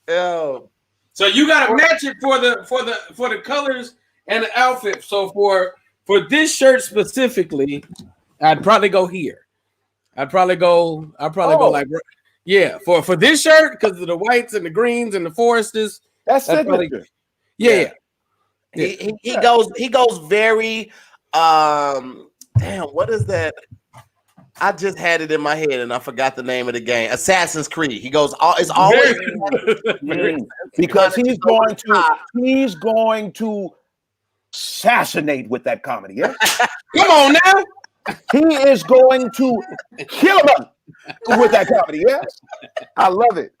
Ew. So you gotta match it for the colors and the outfit. So for this shirt specifically, I'd probably go here. I'd probably go like, yeah, for this shirt because of the whites and the greens and the foresters. That's signature. Yeah. He goes very damn, what is that? I just had it in my head and I forgot the name of the game. Assassin's Creed. He goes, it's always because he's going to assassinate with that comedy. Yeah, come on now. He is going to kill him with that comedy. Yes, I love it.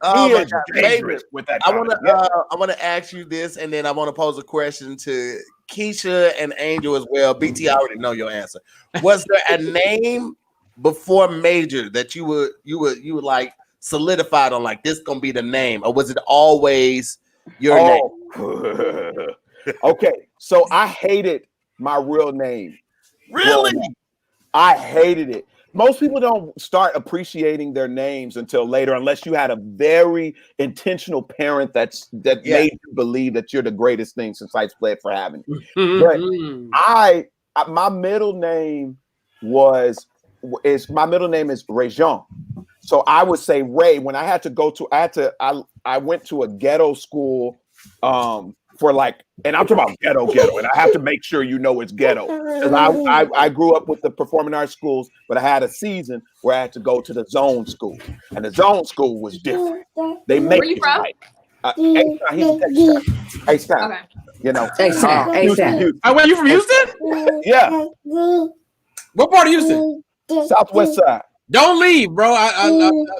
Oh he my is God, dangerous with that comedy. I want to ask you this, and then I want to pose a question to Keisha and Angel as well. BT, I already know your answer. Was there a name before Major that you would like solidified on, like this gonna be the name, or was it always your name? Okay, so I hated my real name. Really? I hated it. Most people don't start appreciating their names until later, unless you had a very intentional parent that made you believe that you're the greatest thing since sliced bread for having you. But my middle name is Réjean. So I would say Ray. When I had to go to, I went to a ghetto school for like, and I'm talking about ghetto, and I have to make sure you know it's ghetto. Because I grew up with the performing arts schools, but I had a season where I had to go to the zone school, and the zone school was different. They make Where you from? H-Town. Okay. You know, H-Town. Where you from, Houston? Yeah. What part of Houston? Southwest side. Don't leave, bro.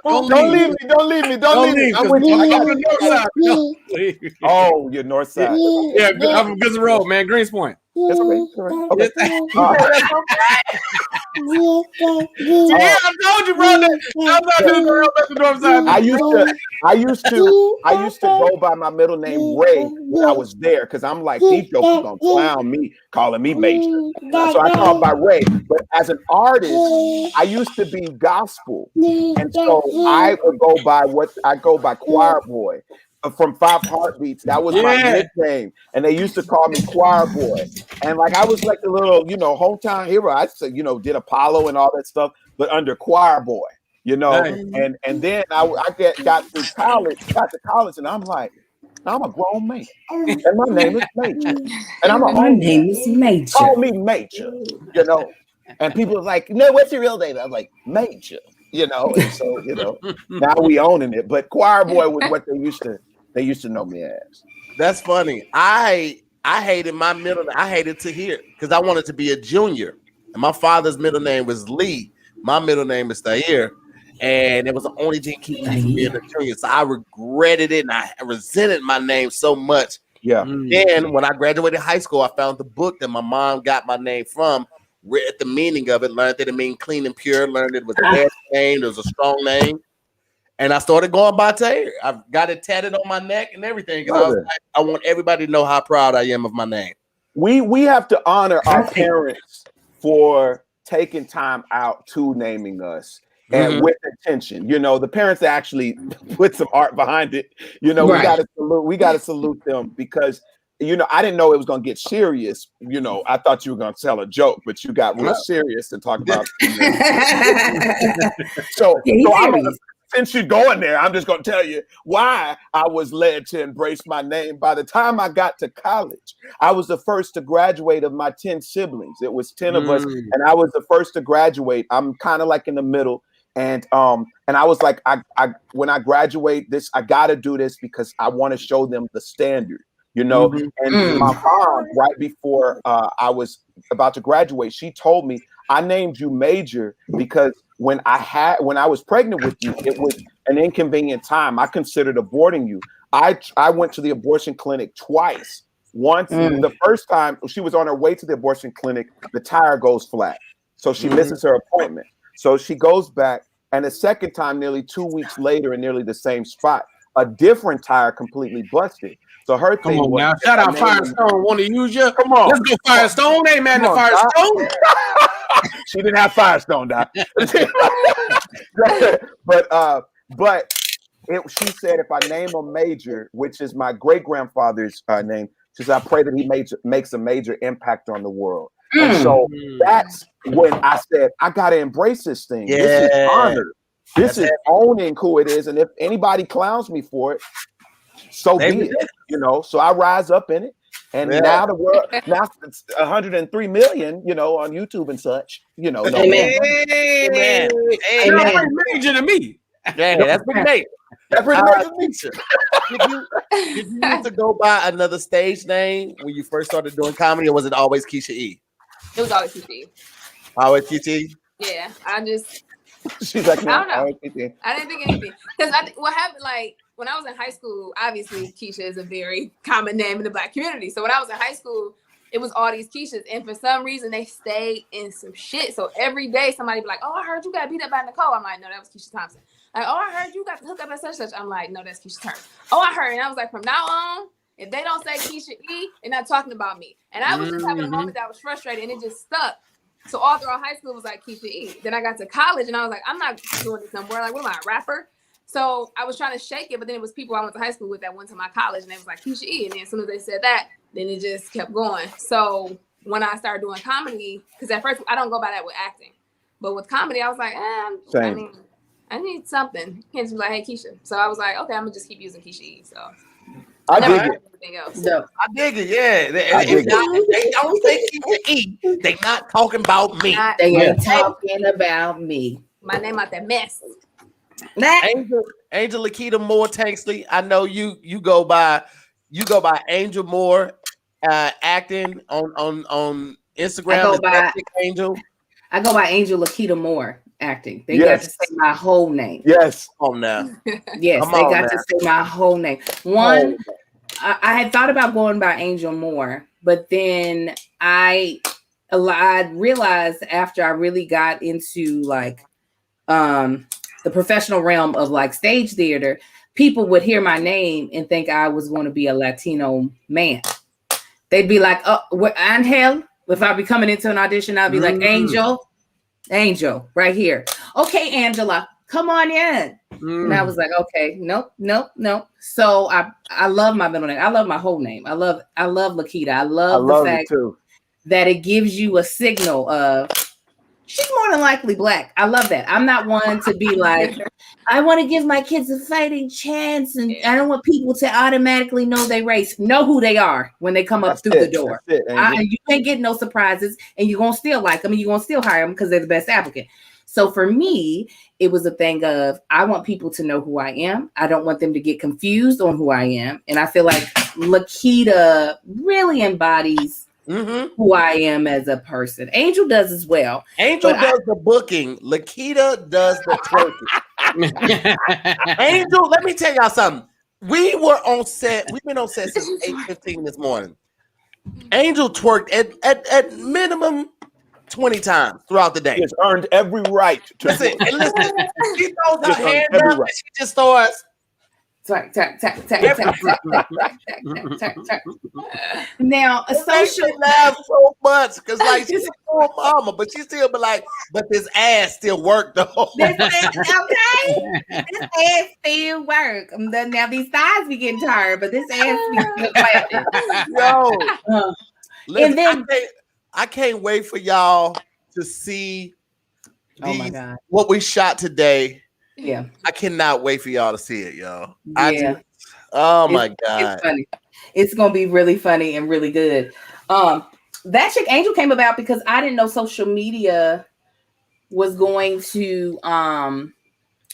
Don't leave me. Don't leave me. I'm with you. I got the north side. Oh, you're north side. Yeah, I'm from Gibson Road, man. Greenspoint. That's okay. Yeah, I told you, bro. I used to go by my middle name Ray when I was there because I'm like, these jokers gonna clown me, calling me Major. So I called by Ray. But as an artist, I used to be gospel, and so I would go by Choir Boy. From 5 Heartbeats. That was my nickname, and they used to call me Choir Boy. And like I was like the little, hometown hero. I said, did Apollo and all that stuff, but under Choir Boy, and then I got to college, and I'm like, I'm a grown man, and my name is Major, and I'm a My name is Major. Call me Major, you know. And people are like, no, what's your real name? I'm like, Major, you know. And so, you know, now we owning it. But Choir Boy was what they used to know me as. That's funny. I hated my middle name. I hated Tahir because I wanted to be a junior. And my father's middle name was Lee. My middle name is Tahir. And it was the only thing keeping me from being a junior. So I regretted it and I resented my name so much. Yeah. Then when I graduated high school, I found the book that my mom got my name from, read the meaning of it, learned that it mean clean and pure, learned it was a bad name, it was a strong name. And I started going by Tahir. I've got it tatted on my neck and everything. I was like, I want everybody to know how proud I am of my name. We have to honor our parents for taking time out to naming us. And with intention, you know, the parents actually put some art behind it. You know, we gotta salute them because, you know, I didn't know it was gonna get serious. You know, I thought you were gonna tell a joke, but you got real serious and talk about. Since you're going there, I'm just gonna tell you why I was led to embrace my name. By the time I got to college, I was the first to graduate of my 10 siblings. It was 10 of us, and I was the first to graduate. I'm kind of like in the middle. And I was like, I when I graduate this, I got to do this because I want to show them the standard, you know. And my mom, right before I was about to graduate, she told me, I named you Major because when I was pregnant with you, it was an inconvenient time. I considered aborting you. I went to the abortion clinic twice. Once, the first time she was on her way to the abortion clinic, the tire goes flat, so she misses her appointment. So she goes back, and the second time, nearly 2 weeks later, in nearly the same spot, a different tire completely busted. So her thing was, now, shout out Firestone. Want to use you? Come on, let's go Firestone. Hey man, the Firestone. She didn't have Firestone, Doc. but she said if I name a Major, which is my great grandfather's name, she said I pray that he makes a major impact on the world. And so that's when I said, I got to embrace this thing. Yeah. This is honor. This is owning who it is. And if anybody clowns me for it, so be it. You know, so I rise up in it. And now the world, now it's 103 million, you know, on YouTube and such, you know. Amen. Major to me. Yeah, that's pretty great. That's pretty much Did you used to go by another stage name when you first started doing comedy, or was it always Keisha E? It was always Keisha E. Always Keisha E? Yeah, I just. She's like, no, I don't know. I didn't think anything because what happened, like when I was in high school, obviously Keisha is a very common name in the Black community. So when I was in high school, it was all these Keishas, and for some reason they stayed in some shit. So every day somebody be like, "Oh, I heard you got beat up by Nicole." I'm like, "No, that was Keisha Thompson." Like, "Oh, I heard you got hooked up at such such." I'm like, "No, that's Keisha Turner." Oh, I heard, and I was like, from now on, if they don't say Keisha E, they're not talking about me. And I was just having a moment that I was frustrated, and it just stuck. So all throughout high school, it was like Keisha E. Then I got to college, and I was like, I'm not doing this no more. Like, what am I, a rapper? So I was trying to shake it, but then it was people I went to high school with that went to my college, and they was like Keisha E. And then as soon as they said that, then it just kept going. So when I started doing comedy, because at first I don't go by that with acting, but with comedy, I was like, I need something. You can't just be like, hey, Keisha. So I was like, okay, I'm gonna just keep using Keisha E. So I dig it. Else. No, I dig it. Yeah, if they don't say Keisha E, they not talking about me. They ain't talking about me. My name out that mess. Angel Lakita Moore Tanksley. I know you go by Angel Moore acting on Instagram. I go by Angel Lakita Moore acting. They got to say my whole name. Yes. Oh no. Yes, they got to say my whole name. I had thought about going by Angel Moore, but then I realized after I really got into like the professional realm of like stage theater, people would hear my name and think I was going to be a Latino man. They'd be like, "Oh, Angel." If I'd be coming into an audition, I'd be like, Angel, right here. Okay, Angela, come on in. And I was like, okay, nope. So I love my middle name. I love my whole name. I love Lakita. I love the fact that it gives you a signal of She's more than likely black. I love that. I'm not one to be like, I want to give my kids a fighting chance, and I don't want people to automatically know their race. Know who they are when they come up through the door. You can't get no surprises, and you're going to still like them, and you're going to still hire them because they're the best applicant. So for me, it was a thing of, I want people to know who I am. I don't want them to get confused on who I am. And I feel like Lakita really embodies who I am as a person. Angel does as well. Angel does the booking. Lakita does the twerking. Angel, let me tell y'all something. We were on set. We've been on set since 8:15 this morning. Angel twerked at minimum 20 times throughout the day. She's earned every right to listen. She throws her hand up and she just starts. Now, a social laugh so much because like she's a poor mama, but she still be like, but this ass still work though. This ass still work. Now these thighs be getting tired, but this ass be still clapping. Yo, listen, and then I can't wait for y'all to see what we shot today. Yeah, I cannot wait for y'all to see it, y'all. Yeah. Oh my god, it's funny. It's gonna be really funny and really good. That chick Angel came about because I didn't know social media was going to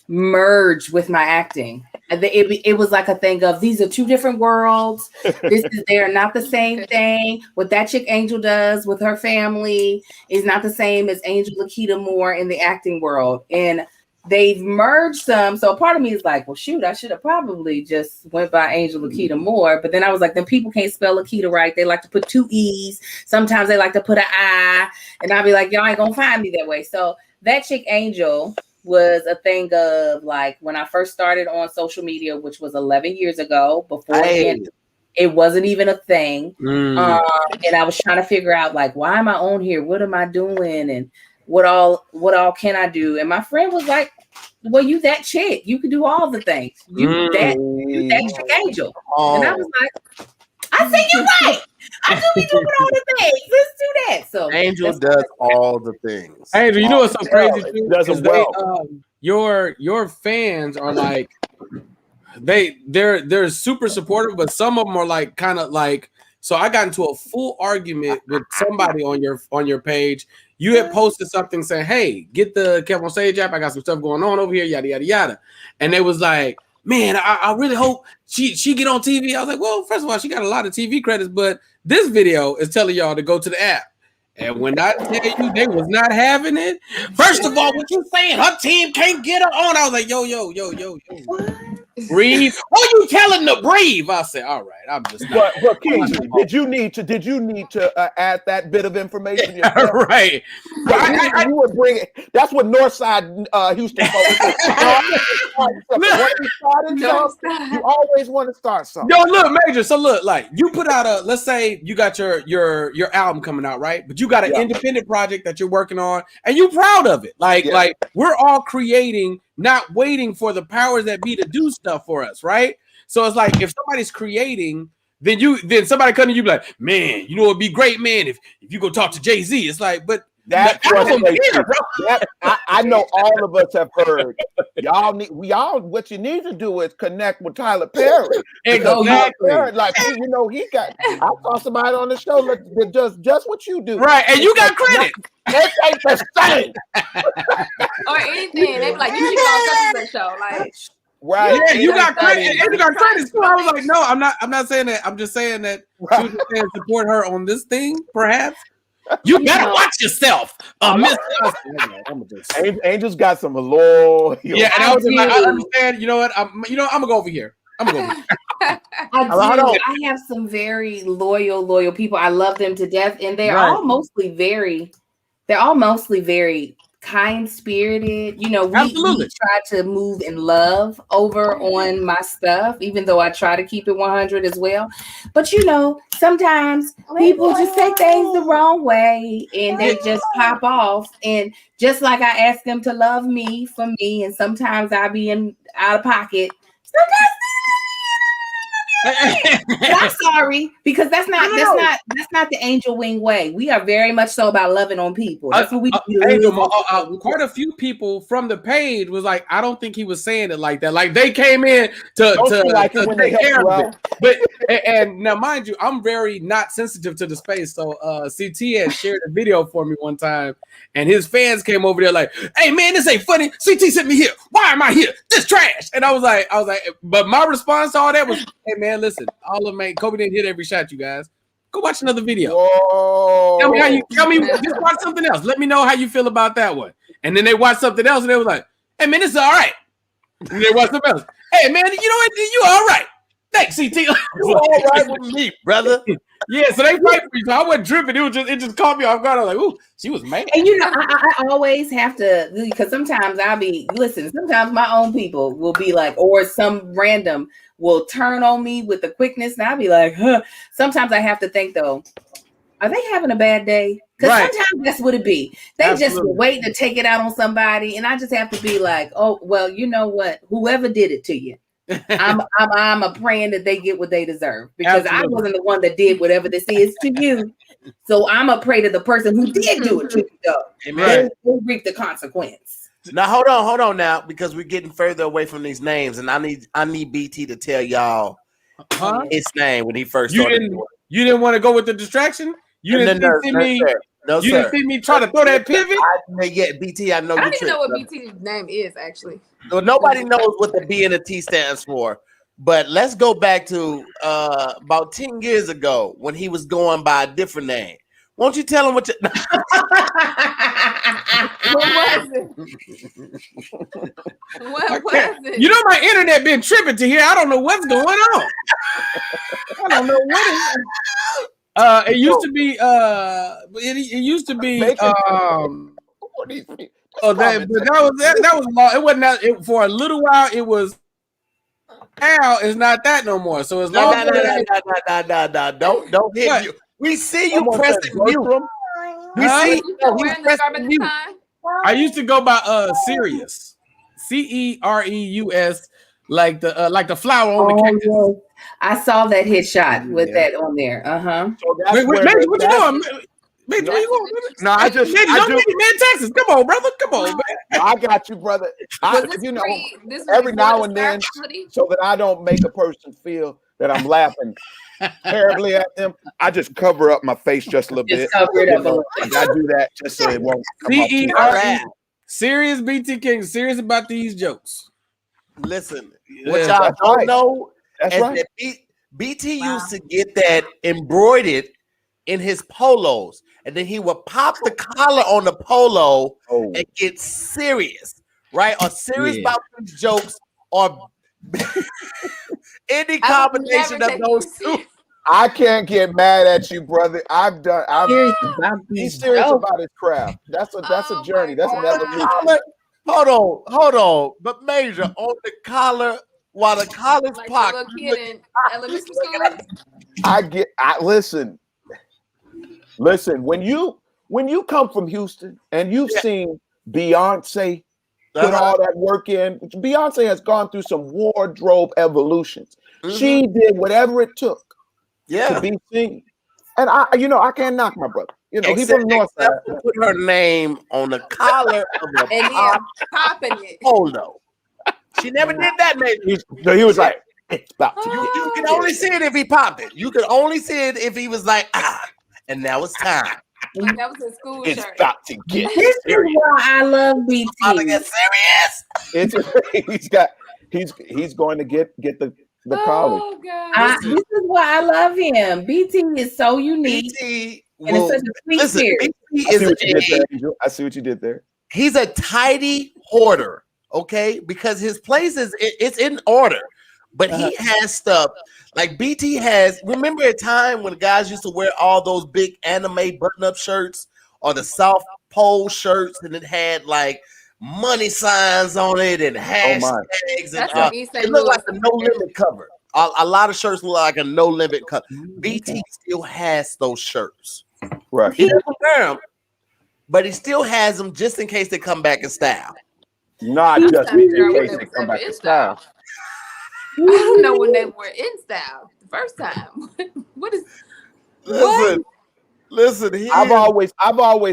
merge with my acting. It was like a thing of, these are two different worlds. They're not the same thing. What that chick Angel does with her family is not the same as Angel Lakita Moore in the acting world. And they've merged them. So a part of me is like, well, shoot, I should have probably just went by Angel Lakita Moore. But then I was like, then people can't spell Lakita right. They like to put 2 E's. Sometimes they like to put an I. And I'll be like, y'all ain't gonna find me that way. So that chick Angel was a thing of, like, when I first started on social media, which was 11 years ago, before it wasn't even a thing. And I was trying to figure out, like, why am I on here? What am I doing? And what all can I do? And my friend was like, well, you that chick. You can do all the things. You that chick Angel. And I was like, I said, you're right. I do be doing all the things. Let's do that. So Angel does all the things. Angel, you know what's so crazy too? Does it well. Your fans are like, they're super supportive, but some of them are like kind of like. So I got into a full argument with somebody on your page. You had posted something saying, "Hey, get the Kev on Stage app. I got some stuff going on over here, yada yada yada." And they was like, "Man, I really hope she get on TV." I was like, "Well, first of all, she got a lot of TV credits, but this video is telling y'all to go to the app." And when I tell you they was not having it, first of all, what you saying? Her team can't get her on. I was like, yo. Breathe. Oh, you telling to breathe? I said, all right. I'm just. But Kingsley, did you need to add that bit of information? Yourself? Right. You would bring it. That's what Northside Houston folks do. You always want to start something. Yo, look, Major. So look, like you put out let's say you got your album coming out, right? But you got an independent project that you're working on, and you're proud of it. Like we're all creating, not waiting for the powers that be to do stuff for us, right? So it's like if somebody's creating, then somebody come to you be like, man, you know it'd be great, man, if you go talk to Jay-Z. It's like, but that's what I know all of us have heard. What you need to do is connect with Tyler Perry. Exactly. Like, you know, I saw somebody on the show that does just what you do. Right, and you got credit. It ain't the same. Or anything. They be like, you should go on such a show. Like, right. Yeah, you got credit. And you got credit. So I was like, no, I'm not saying that. I'm just saying that she was saying support her on this thing, perhaps. You better watch yourself. Angel's got some loyal. Yeah, and I was like, I understand. You know what? I'm gonna go over here. I have some very loyal people. I love them to death, and they're all mostly very kind-spirited. You know, we try to move in love over on my stuff, even though I try to keep it 100 as well. But you know, sometimes people just take things the wrong way and they just pop off. And just like I ask them to love me for me, and sometimes I be out of pocket. Sometimes I'm sorry, because that's not the angel wing way. We are very much so about loving on people. That's what we do. Quite a few people from the page was like, I don't think he was saying it like that. Like they came in to take care of it. But and now, mind you, I'm very not sensitive to the space. So CT had shared a video for me one time, and his fans came over there like, "Hey man, this ain't funny. CT sent me here. Why am I here? This trash." And I was like, but my response to all that was, "Hey man, listen, all of Kobe didn't hit every shot, you guys. Go watch another video. Whoa. Tell me, just watch something else. Let me know how you feel about that one." And then they watched something else, and they was like, "Hey man, this is all right." And they watched something else. "Hey man, you know what? You all right. Thanks, CT." You all right with me, brother? Yeah, so they fight for me. So I wasn't tripping. It just caught me off guard. I was like, "Ooh, she was mad." And I always have to, because sometimes sometimes my own people will be like, or some random will turn on me with the quickness, and I'll be like, huh. Sometimes I have to think though, are they having a bad day? Because sometimes that's what it be. They just waiting to take it out on somebody, and I just have to be like, oh well, you know what? Whoever did it to you, I'm a praying that they get what they deserve, because I wasn't the one that did whatever this is to you. So I'm a pray to the person who did do it to you, though. Amen. They reap the consequence. Now hold on now, because we're getting further away from these names, and I need BT to tell y'all his name when he first started. You didn't want to go with the distraction? You didn't see me. No, you didn't see me try to throw that pivot? BT, I know. I don't even know what BT's name is, actually. Well, nobody knows what the B and the T stands for. But let's go back to about 10 years ago when he was going by a different name. Won't you tell him what you... What was it? What was it? You know my internet been tripping to here. I don't know what's going on. I don't know what it used to be. It used to be. That was long. It wasn't that. For a little while, it was. Now it's not that no more. So it's long. Don't hit you. We see you pressing mute. We see you pressing mute. I used to go by Cereus, Cereus, like the flower on the cactus. Yes. I saw that hit shot with that on there. So Wait, what you doing? Where you going? No, I do. Man, Texas. Come on, brother. Come on, man. I got you, brother. Every now and then, so that I don't make a person feel that I'm laughing terribly at them, I just cover up my face just a little bit. Cover it up a little. I do that just so it won't come up. Serious BT King, serious about these jokes. Listen, what y'all don't know is that BT used to get that embroidered in his polos, and then he would pop the collar on the polo and get serious, right? Or serious about these jokes, or any combination of those two. I can't get mad at you, brother. He's serious about his craft. That's a journey. That's another movie. Hold on. But Major, on the collar, while the collar's like popped. The little kid in elementary school. Listen. When you come from Houston and you've seen Beyonce put all that work in, Beyonce has gone through some wardrobe evolutions. Mm-hmm. She did whatever it took to be seen. And I can't knock my brother. He's from the north side. Put her name on the collar of the popping it. Polo. She never did that, man. He was like, it's about to you can only see it if he popped it. You can only see it if he was like, and now it's time. Like that was his school it's shirt. About to get this serious. Is why I love BT. I'm gonna get serious. He's going to get the collar. Oh God. This is why I love him. BT is so unique. BT and it's such a sweet spirit. I see what you did there. He's a tidy hoarder, okay? Because his place it's in order, but he has stuff like BT has. Remember a time when guys used to wear all those big anime button-up shirts or the South Pole shirts, and it had like money signs on it and hashtags, and it looked like a No Limit cover. A lot of shirts look like a No Limit cover. BT still has those shirts. Right. He doesn't wear them, but he still has them just in case they come back in style. Not just in case they come back in style. I don't know when they were in style the first time. What is? Listen. I've always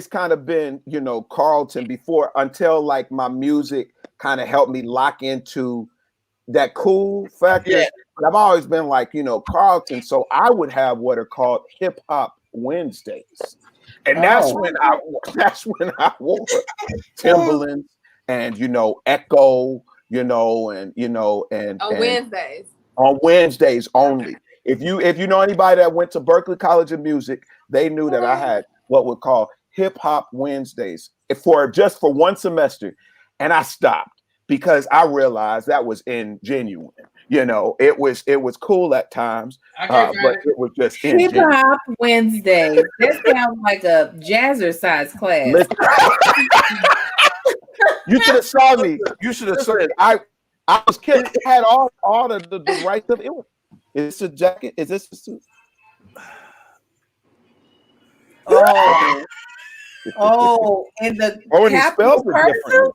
kind of been, Carlton before until like my music kind of helped me lock into that cool factor. Yeah. But I've always been like, Carlton. So I would have what are called hip hop Wednesdays. And that's when I wore Timberlands and Echo, and Wednesdays. On Wednesdays only. If you know anybody that went to Berklee College of Music, they knew that I had what we call hip hop Wednesdays for one semester, and I stopped because I realized that was ingenuine. It was cool at times, but it was just hip hop Wednesday. That sounds like a jazzercise class. You should have saw me. You should have said I was kidding. It had all the right stuff. Is this a jacket? Is this a suit? And the and he spells it different.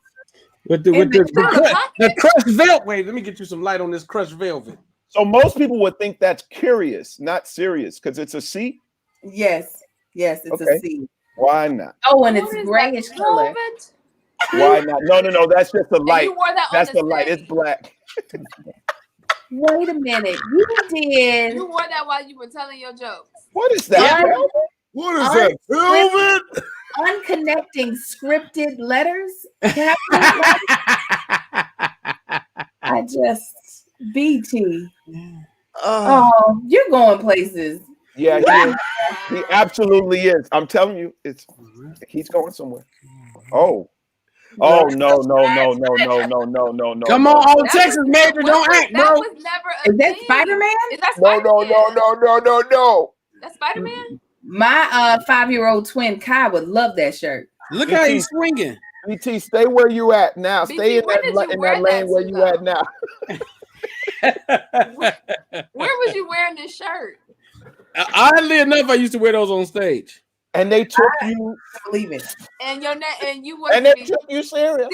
With the crushed velvet. Wait, let me get you some light on this crushed velvet. So most people would think that's curious, not serious, because it's a C. Yes, it's a C. Why not? Oh, and it's grayish color. Why not? No. That's just the light. That's the light. It's black. Wait a minute. You did. You wore that while you were telling your jokes. What is that? What is that? Velvet? Unconnecting scripted letters. I just BT. Oh, you're going places. Yeah, he absolutely is. I'm telling you, he's going somewhere. No. Come on, Texas major, don't act, bro. That was never Is that Spider-Man? Is that Spider-Man? No. That's Spider-Man? My 5-year-old twin Kai would love that shirt. Look how he's swinging. BT, stay where you at now. BT, Stay in that lane where you at now. Where was you wearing this shirt? Oddly enough, I used to wear those on stage. And they took you. Believe it. And you And they took you serious.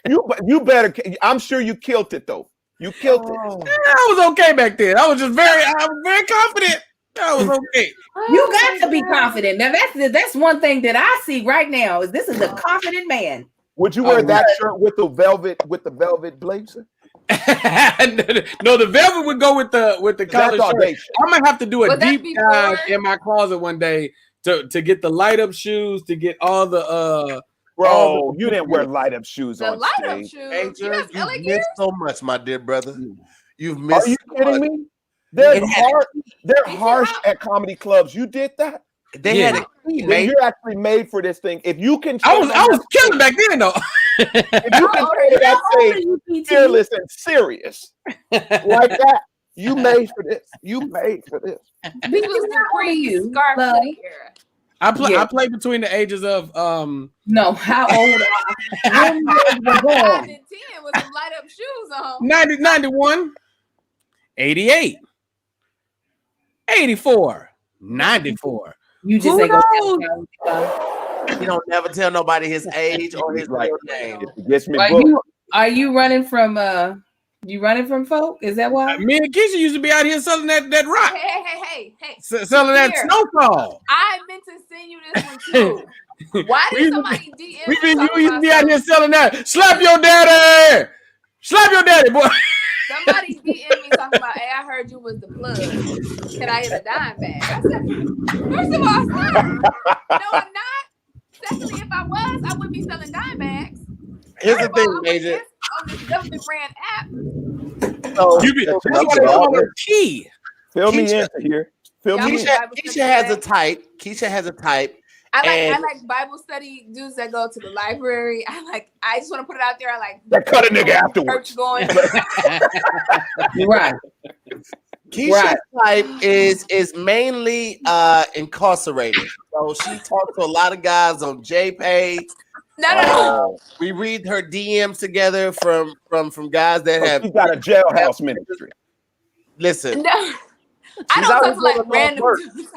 You better. I'm sure you killed it though. You killed it. I was okay back then. I was very confident. I was okay. You got to be confident. Now that's one thing that I see right now is this is a confident man. Would you wear that shirt with the velvet blazer? No, the velvet would go with the collar shirt. I'm gonna have to do a deep dive in my closet one day to get the light up shoes, to get all the Bro, you didn't wear light up shoes the on light stage. up shoes. You've missed so much, my dear brother. You've missed. Are you kidding me? They're harsh at comedy clubs. You did that? They had a key, man. You're actually made for this thing. If you can, I was killing back then though. If you can say that thing fearless and serious like that, you made for this. You made for this. This was the pre-scarf era. I played between the ages of No, how old? 5 and 10 with some light up shoes on. 90, 91, 88, 84, 94. You just ain't gonna You don't never tell nobody his age or his real name. Gets me are you running from folk? Is that why? Me and Keisha used to be out here selling that rock. Hey. Selling that snowfall. I meant to send you this one too. Why did somebody DM we used to be out here selling that. Slap your daddy, boy. Somebody DM me talking about, hey, I heard you was the plug. Can I get a dime bag? I said, first of all, son, no, I'm not. Secondly, if I was, I wouldn't be selling dime bags. Here's the thing, Major. On this government brand app. So, key. Fill me in here. Keisha has a type. I like Bible study dudes that go to the library. I just want to put it out there. I like that cut a nigga afterwards. Church going. Right. Keisha's type is mainly incarcerated. So she talks to a lot of guys on JPay. No. We read her DMs together from guys that have. She's got a jailhouse ministry. Listen. No. I don't talk to like random dudes.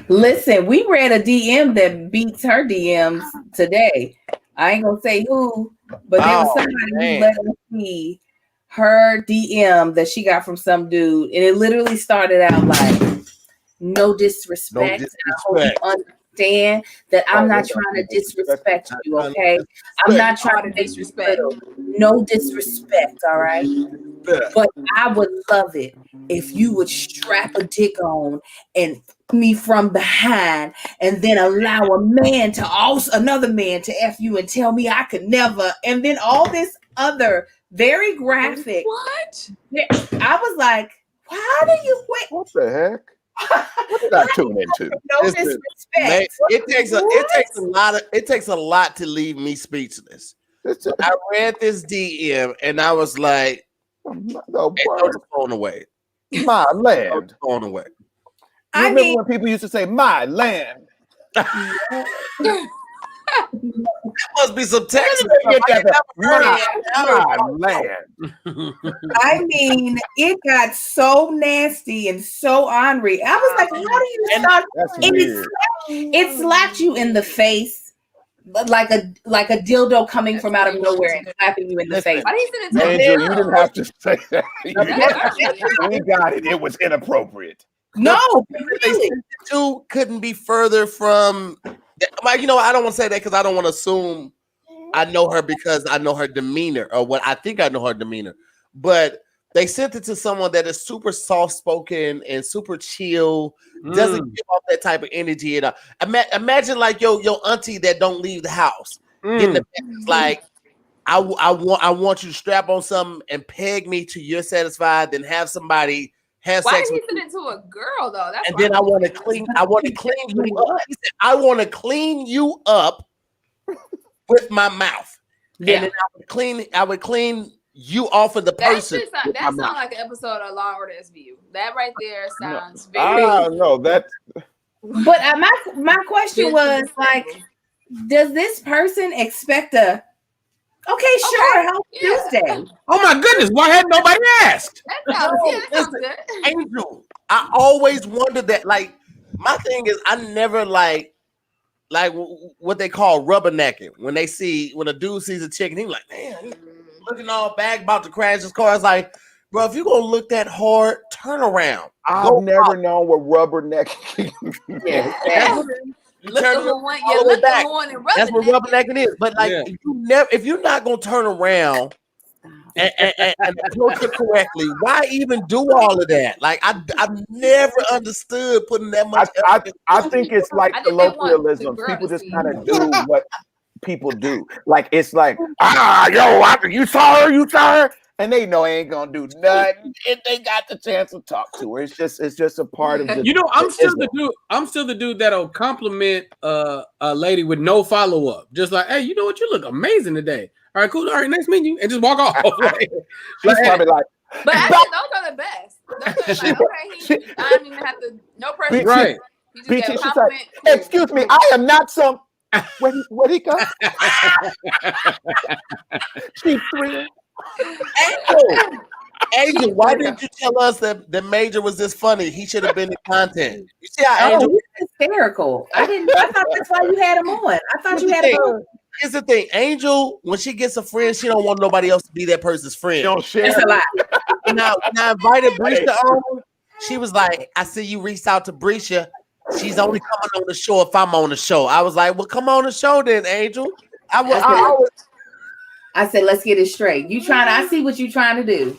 Listen, we read a DM that beats her DMs today. I ain't gonna say who, but there was somebody who let us see her DM that she got from some dude, and it literally started out like, no disrespect. I hope you understand that I'm not trying to disrespect you, okay? I'm not trying to disrespect. No disrespect, all right? But I would love it if you would strap a dick on and me from behind, and then allow another man to F you and tell me I could never, and then all this other very graphic. What? I was like, how do you wait? What the heck? What did I tune into? No disrespect. It takes a lot to leave me speechless. I read this DM and I was like, no, throw the phone away. My land. Phone away. You remember when people used to say my land? Must be some Texas. My land. I mean, it got so nasty and so ornery. I was like, how do you start? It slapped you in the face like a dildo coming from out of nowhere and slapping you in the face. Angel, you didn't have to say that. We got it. It was inappropriate. No, really. Two couldn't be further from. Like, you know, I don't want to say that because I don't want to assume I know her because I know her demeanor or what I think I know her demeanor. But they sent it to someone that is super soft spoken and super chill, doesn't give off that type of energy at all. Imagine like your auntie that don't leave the house. Getting the like, I want you to strap on something and peg me till you're satisfied, then have somebody have Why sex. is he sending it to a girl though? That's and then I want to clean you up. He said, I want to clean you up with my mouth. Yeah. And then I would clean you off of the person. That sounds like an episode of Law and Order SVU. That right there sounds very. I don't know that. But my question was like, does this person expect a? Okay, sure. How Tuesday? Oh my goodness! Why had nobody asked? That sounds good. Angel, I always wondered that. Like, my thing is, I never like what they call rubbernecking. When a dude sees a chick and he's like, man, he's looking all back about to crash his car. It's like, bro, if you're gonna look that hard, turn around. I've never known what rubbernecking is. That's what rubbernecking is. But like, if you're not gonna turn around and approach it correctly, why even do all of that? Like, I've never understood putting that much. I think it's like colloquialism. People just kind of do what people do. Like, it's like, you saw her. And they know I ain't gonna do nothing if they got the chance to talk to her. It's just a part of the. You know, I'm still the dude that'll compliment a lady with no follow up. Just like, hey, you know what? You look amazing today. All right, cool. All right, nice meeting you, and just walk off. She's probably like. But actually, those are the best. I don't even have to. No pressure. Right. You just get a compliment. Like, excuse me, I am not some. Where he come? She's thrilled. Angel, why didn't you tell us that the Major was this funny? He should have been in content. You see how Angel he's hysterical. I thought that's why you had him on. I thought you had him on. Here's the thing, Angel, when she gets a friend, she don't want nobody else to be that person's friend. Don't share. That's a lot. When I invited Brisha on, she was like, I see you reached out to Brisha. She's only coming on the show if I'm on the show. I was like, well, come on the show then, Angel. I said, let's get it straight. I see what you're trying to do.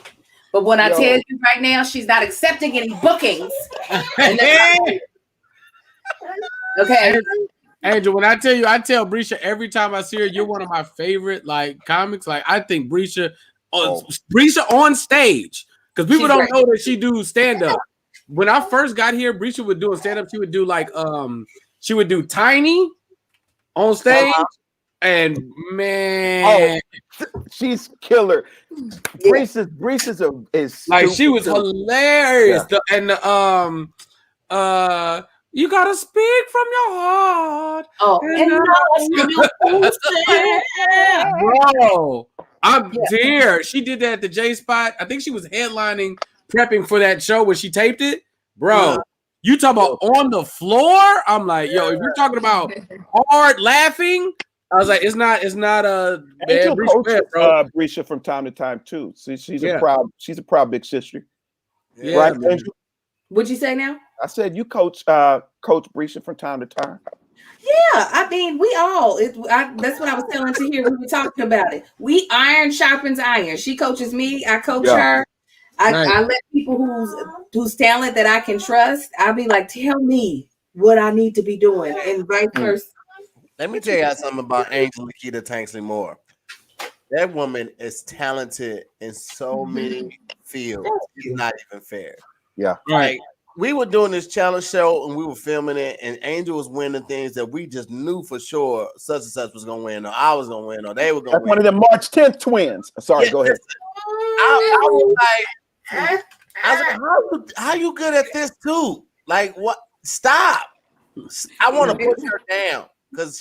But when I tell you right now, she's not accepting any bookings. Okay. Angel, when I tell Brisha every time I see her, you're one of my favorite like comics. Like, I think Brisha on stage, because people don't know that she do stand-up. When I first got here, Brisha would do a stand-up. She would do like she would do Tiny on stage. And man, she's killer. Brisha is like, she was hilarious. Yeah. You gotta speak from your heart. Bro, dear. She did that at the J Spot. I think she was headlining, prepping for that show when she taped it. Bro, you talk about on the floor. I'm like, yo, if you're talking about hard laughing. I was like, it's not a Angel bad coaches bro. Brescia from time to time too. She's Yeah. a proud big sister. Yeah, Right, man. Angel? What'd you say now? I said you coach Brescia from time to time. Yeah, I mean, we all. That's what I was telling to here. We were talking about it. We iron sharpens iron. She coaches me. I coach her. I let people whose talent that I can trust. I'll be like, tell me what I need to be doing, and vice versa. Let me tell you something about Angel Nikita Tanksley Moore. That woman is talented in so many fields. It's not even fair. Yeah, right. We were doing this challenge show and we were filming it, and Angel was winning things that we just knew for sure such and such was gonna win, or I was gonna win, or they were gonna win. One of the March 10th twins. Sorry, go ahead. I was like, how you good at this too? Like, what? Stop. I want to put her down because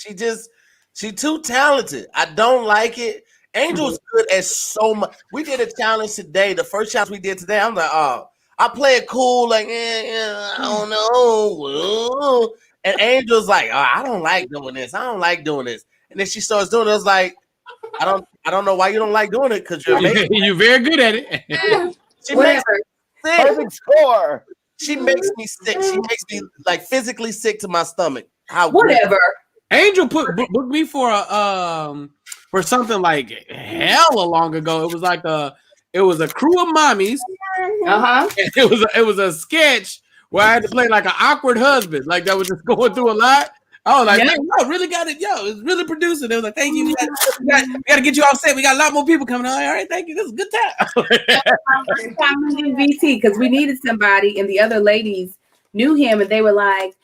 she too talented. I don't like it. Angel's good at so much. We did a challenge today. The first challenge we did today, I'm like, oh, I play it cool, like, I don't know. And Angel's like, oh, I don't like doing this. I don't like doing this. And then she starts doing it. I was like, I don't know why you don't like doing it, because you're amazing. You're very good at it. She makes me sick. Perfect score. She makes me sick. She makes me like physically sick to my stomach. Whatever. Angel booked me for something like hella long ago. It was a crew of mommies. It was a sketch where I had to play like an awkward husband, like that was just going through a lot. I was like, man, yo, really got it. Yo, it's really producing. They was like, thank you. We got to get you all set. We got a lot more people coming on. All right, thank you. This is a good time. BT, because we needed somebody, and the other ladies knew him, and they were like,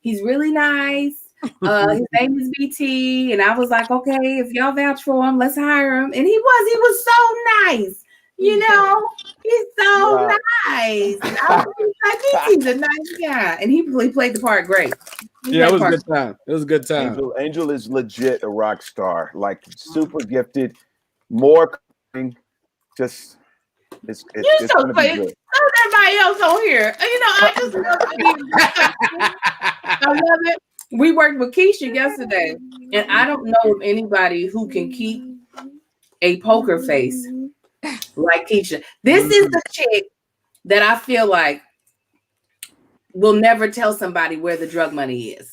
he's really nice. His name is BT, and I was like, okay, if y'all vouch for him, let's hire him. And he was so nice. You know, he's so nice. And I was like, he's a nice guy, and he played the part great. Yeah, it was a good time. It was a good time. Angel is legit a rock star, like super gifted, more just it's so funny. So everybody else on here. You know, I just love I love it. We worked with Keisha yesterday, and I don't know of anybody who can keep a poker face like Keisha. This is the chick that I feel like will never tell somebody where the drug money is,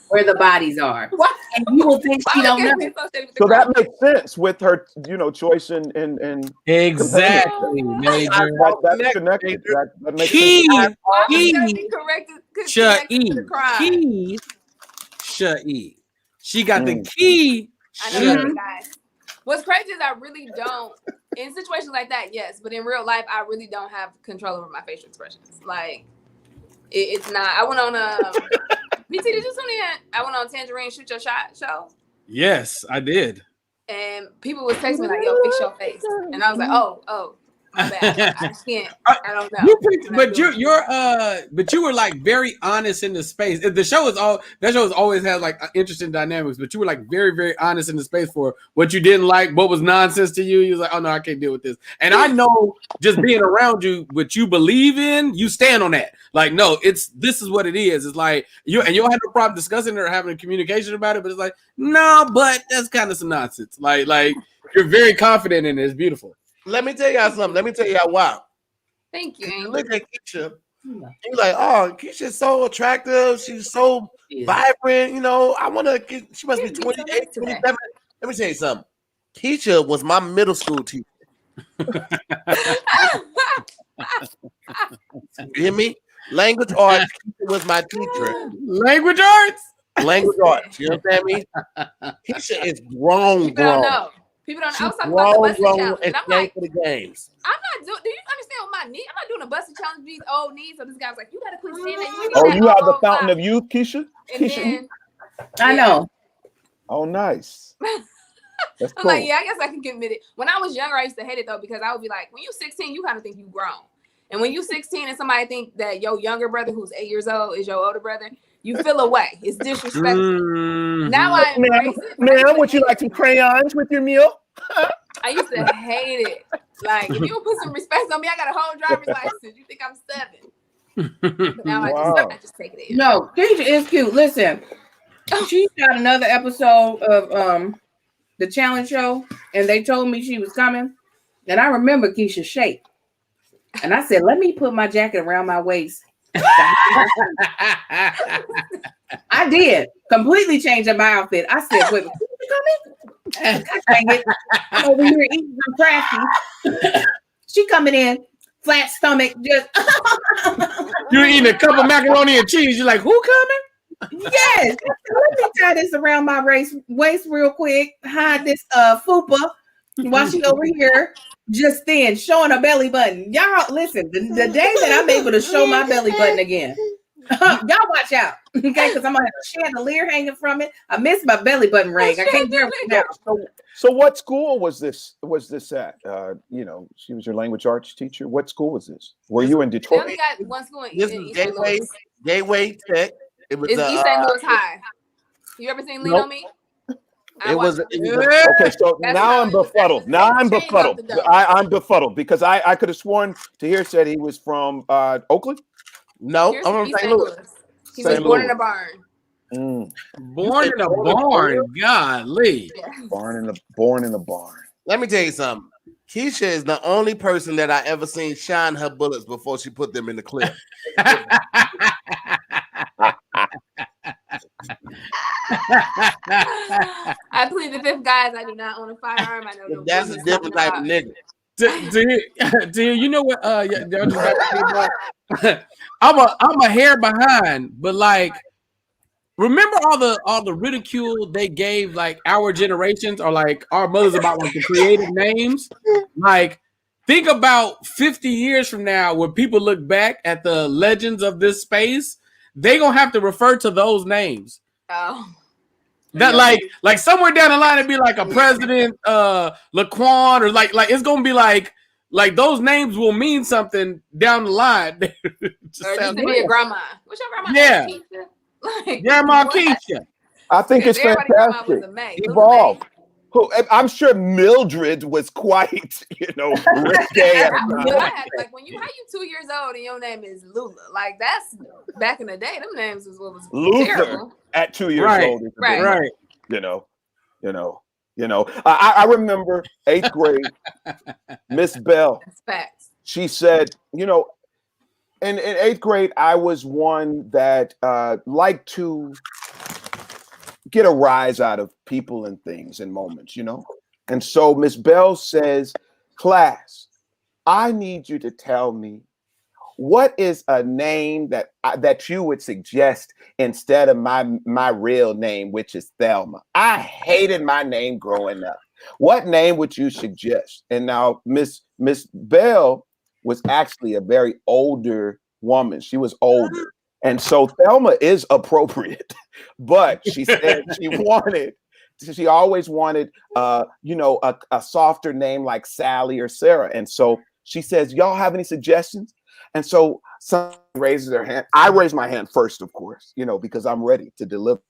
where the bodies are. What? And you will think she don't know. So that makes sense with her, choice in exactly. Major. That's connected. That makes sense. She got the key. I know that, guys. What's crazy is I really don't, in situations like that, yes, but in real life, I really don't have control over my facial expressions. Like, it's not. I went on BT, did you tune in? I went on Tangerine Shoot Your Shot show. Yes, I did. And people was texting me like, yo, fix your face. And I was like, oh. My bad. I can't. I don't know. But you were like very honest in the space. The show is that show has always had like interesting dynamics. But you were like very, very honest in the space for what you didn't like, what was nonsense to you. You was like, oh no, I can't deal with this. And I know just being around you, what you believe in, you stand on that. Like, no, this is what it is. It's like you don't have no problem discussing it or having a communication about it. But it's like, no, but that's kind of some nonsense. Like you're very confident in it. It's beautiful. Let me tell y'all something. Let me tell y'all why. Thank you. Look at Keisha. You're like, oh, Keisha's so attractive. She's so vibrant. I want to get, she must be 28, 27. Let me tell you something. Keisha was my middle school teacher. You hear me? Language arts. Keisha was my teacher. Language arts? Language arts. You understand me? Keisha is grown. People don't know. People don't know. I was talking about the busting challenge. And I'm like, for the games. I'm not doing. Do you understand what my knee? I'm not doing a busting challenge with these old knees. So this guy's like, you gotta quit saying that. You are the fountain of youth, Keisha? Then, I know. Oh, nice. That's I'm cool. like, yeah, I guess I can admit it. When I was younger, I used to hate it though, because I would be like, when you're 16, you kind of think you grown. And when you're 16 and somebody think that your younger brother who's 8 years old is your older brother, you feel away. It's disrespectful. Now I embrace it. Ma'am, would you like some crayons with your meal? I used to hate it. Like, if you don't put some respect on me, I got a whole driver's license. You think I'm 7. But now I just take it in. No, Keisha is cute. Listen, She shot another episode of the challenge show, and they told me she was coming. And I remember Keisha's shape. And I said, let me put my jacket around my waist. I did. Completely change up my outfit. I said, wait, you coming? I'm over here eating some crafty. She coming in, flat stomach, just You're eating a cup of macaroni and cheese. You're like, who coming? yes. Let me tie this around my waist real quick. Hide this fupa while she over here just then showing her belly button. Y'all listen, the day that I'm able to show my belly button again, y'all watch out, okay? Because I'm gonna have a chandelier hanging from it. I miss my belly button ring. I can't wear it now. So what school was this at? You know, she was your language arts teacher. What school was this? Were you in They Detroit? only got one school in This East is St. Louis. Gateway Tech. It was It's East St. Louis High. You ever seen Lean on Me? it was Okay, so That's now how I'm it was. befuddled. Now I'm Change befuddled. off the dough. I'm befuddled because I could have sworn Tahir said he was from Oakland. no. Here's I'm from East St. Louis. He St. was born in Louis. a barn. Born in a barn. Golly. Yeah. Born in a barn. Let me tell you something. Keisha is the only person that I ever seen shine her bullets before she put them in the clip. I plead the fifth, guys. I do not own a firearm. I know no That's a business different type of talking nigga. Do you know what? Yeah, they'll just I'm a hair behind, but like, remember all the ridicule they gave like our generations or like our mothers about like the creative names. Like, think about 50 years from now when people look back at the legends of this space, they gonna have to refer to those names. Oh. That like somewhere down the line it'd be like a president, Laquan, or like it's gonna be like those names will mean something down the line. Just Or it sounds used to be a grandma. What's your grandma? Yeah. Keisha? Like, Grandma what? Keisha. I think it's Everybody grandma fantastic. was a May. Evolve. I'm sure Mildred was quite, risque at I the was time. glad. Like how you 2 years old and your name is Lula. Like that's back in the day. Them names was what was Luther terrible. at 2 years Right, old. is a bit right. much, I remember 8th grade, Miss Bell. That's facts. She said, in 8th grade, I was one that liked to get a rise out of people and things and moments, And so Miss Bell says, class, I need you to tell me what is a name that you would suggest instead of my real name, which is Thelma. I hated my name growing up. What name would you suggest? And now Miss Bell was actually a very older woman. She was older. And so Thelma is appropriate, but she said she always wanted, a softer name like Sally or Sarah. And so she says, y'all have any suggestions? And so someone raises their hand. I raise my hand first, of course, because I'm ready to deliver.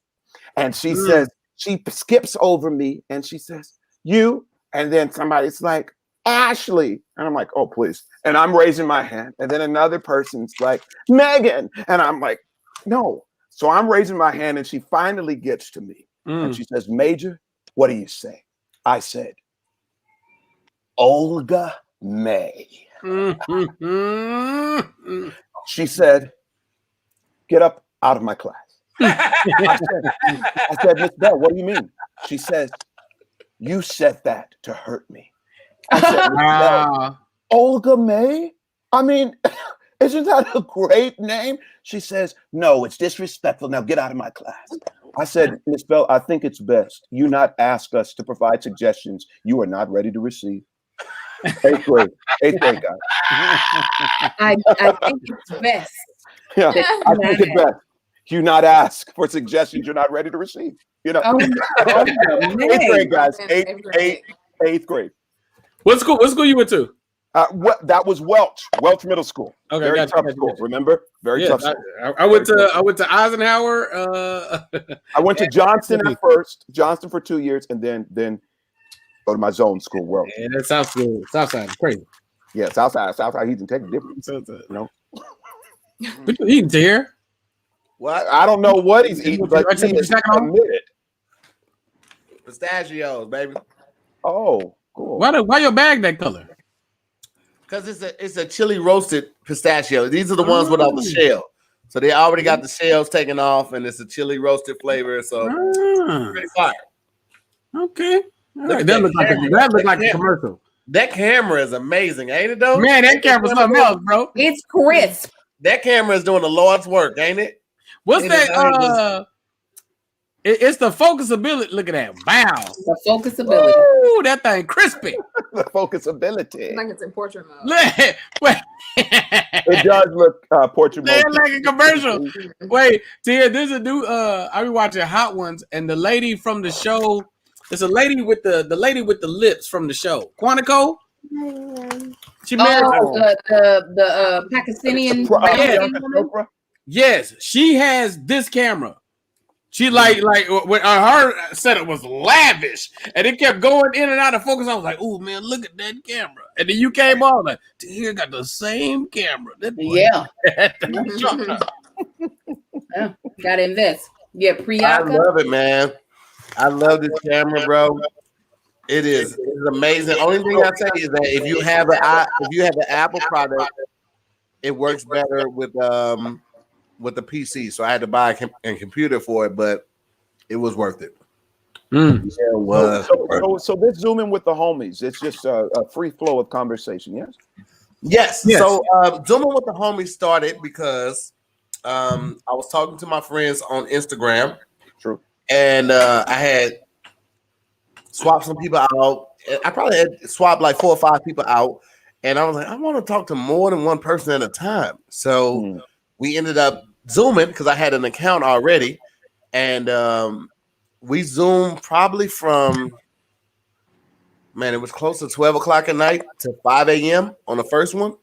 And she says, she skips over me and she says, you, and then somebody's like, Ashley. And I'm like, oh, please. And I'm raising my hand. And then another person's like, Megan. And I'm like, no. So I'm raising my hand and she finally gets to me. And she says, Major, what do you say? I said, Olga May. She said, get up out of my class. I said, Miss Bell, what do you mean? She says, you said that to hurt me. I said, wow. Olga May? I mean, isn't that a great name? She says, no, it's disrespectful. Now get out of my class. I said, Miss Bell, I think it's best you not ask us to provide suggestions you are not ready to receive. 8th grade, guys. I think it's best. Yeah, I think it's best you not ask for suggestions you're not ready to receive. Oh, 8th grade, guys. 8th grade. What school you went to? That was Welch Middle School. Okay, very tough school. Remember, very tough school. I went to Eisenhower. I went to Johnston at first, Johnston for 2 years, and then go to my zone school. Welch. Yeah, that sounds good. Southside is crazy. Yeah, Southside. He's in Texas different. But you eating here? What? I don't know what he's eating, but What you snacking on? Pistachios, baby. Oh, cool. Why your bag that color? Because it's a chili roasted pistachio. These are the ones without the shell. So they already got the shells taken off, and it's a chili roasted flavor. So pretty fire. Okay. All right. That looks like a commercial. That camera is amazing, ain't it though? Man, that camera's something else, bro. It's crisp. That camera is doing the Lord's work, ain't it? What's that? It's the focusability. Look at that. Wow. The focusability. Ooh, that thing crispy. The focusability. It's like it's in portrait mode. It does look portrait mode. Like a commercial. Wait, Tia, there's a new I be watching Hot Ones, and the lady from the show, there's a lady with the lady with the lips from the show. Quantico? She married the Pakistani woman? Yes, she has this camera. She like when her setup was lavish, and it kept going in and out of focus. I was like, "Oh man, look at that camera!" And then you came on like, "Here got the same camera." Yeah, gotta invest. Yeah, Priyanka. I love it, man. I love this camera, bro. It's amazing. Only thing I say is that if you have an Apple product, it works better with the PC. So I had to buy a computer for it, but it was worth it. Yeah, it was. So let's zoom in with the homies. It's just a free flow of conversation. Yes. Yes. So zooming with the homies started because I was talking to my friends on Instagram. True. And I had swapped some people out. I probably had swapped like 4 or 5 people out. And I was like, I want to talk to more than one person at a time. So we ended up Zooming because I had an account already. And we Zoomed probably from, it was close to 12 o'clock at night to 5 a.m. on the first one.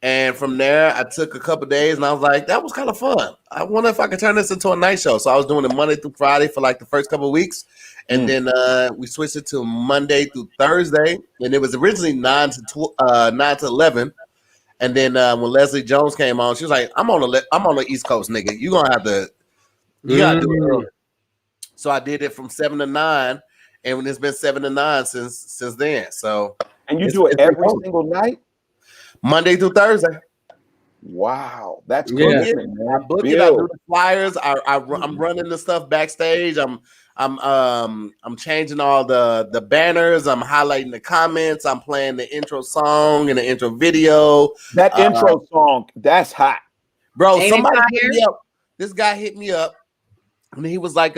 And from there, I took a couple days and I was like, that was kind of fun. I wonder if I could turn this into a night show. So I was doing it Monday through Friday for like the first couple of weeks. And then we switched it to Monday through Thursday. And it was originally 9 to 11. And then when Leslie Jones came on, she was like, I'm on the East Coast, nigga. You're going to have to, you got to do it early. So I did it from 7 to 9. And it's been 7 to 9 since then. So, and you do it every single night? Monday through Thursday. Wow, that's good. Yeah. I book it. I do the flyers. I'm running the stuff backstage. I'm changing all the banners. I'm highlighting the comments. I'm playing the intro song and the intro video. That intro song, that's hot, bro. Somebody hit me up. This guy hit me up, and he was like,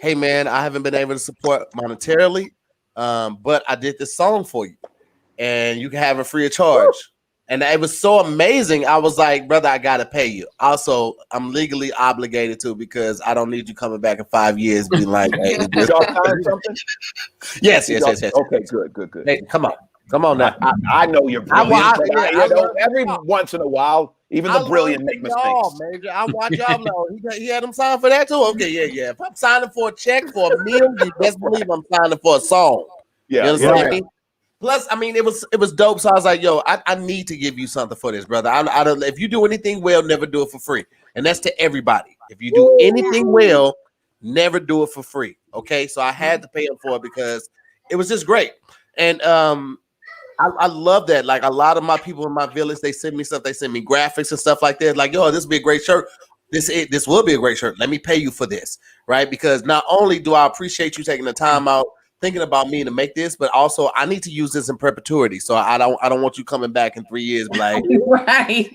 "Hey man, I haven't been able to support monetarily, but I did this song for you, and you can have it free of charge." And it was so amazing. I was like, brother, I got to pay you. Also, I'm legally obligated to because I don't need you coming back in 5 years being like, hey, did y'all sign something? Yes. Okay, good. Hey, come on now. I know you're brilliant. Every once in a while, even the brilliant make mistakes. Major. I watch y'all know. He had him sign for that too? Okay, yeah. If I'm signing for a check for a meal, you best believe I'm signing for a song. Yeah. You understand me? Plus, it was dope. So I was like, yo, I need to give you something for this, brother. I don't. If you do anything well, never do it for free. And that's to everybody. If you do anything well, never do it for free. Okay. So I had to pay him for it because it was just great. And I love that. Like a lot of my people in my village, they send me stuff. They send me graphics and stuff like that. Like, yo, this would be a great shirt. This will be a great shirt. Let me pay you for this. Right. Because not only do I appreciate you taking the time out, thinking about me to make this, but also I need to use this in perpetuity. So I don't want you coming back in 3 years like right.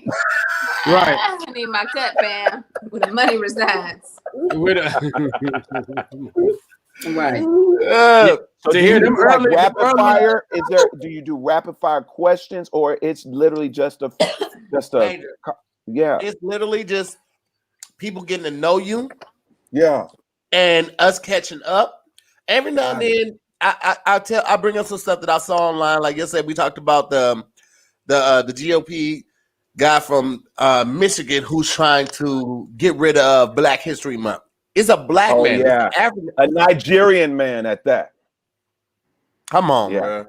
I need my cut, fam, where the money resides. Right. So do you do like rapid fire? Do you do rapid fire questions, or it's literally just a yeah? It's literally just people getting to know you, and us catching up. Every now and then, I bring up some stuff that I saw online. Like yesterday, we talked about the GOP guy from Michigan who's trying to get rid of Black History Month. It's a black man, a Nigerian man at that. Come on, Yeah, bro.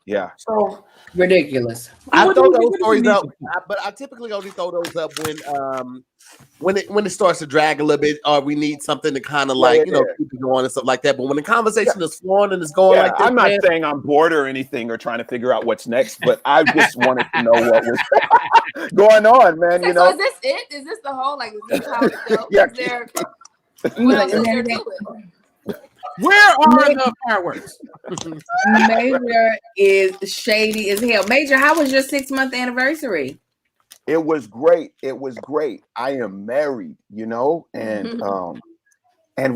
yeah. So ridiculous. I What throw do you- those what do you stories need up, to- but I typically only throw those up when it starts to drag a little bit, or we need something to kind of like keep it going and stuff like that. But when the conversation is flowing and it's going like this, I'm not saying I'm bored or anything or trying to figure out what's next, but I just wanted to know what was going on, man. So is this it? Is this the whole like? Is this how it goes? Yeah. Is there? What else is there to it? Where are the fireworks? Major is shady as hell. Major, how was your 6-month anniversary? It was great. It was great. I am married, and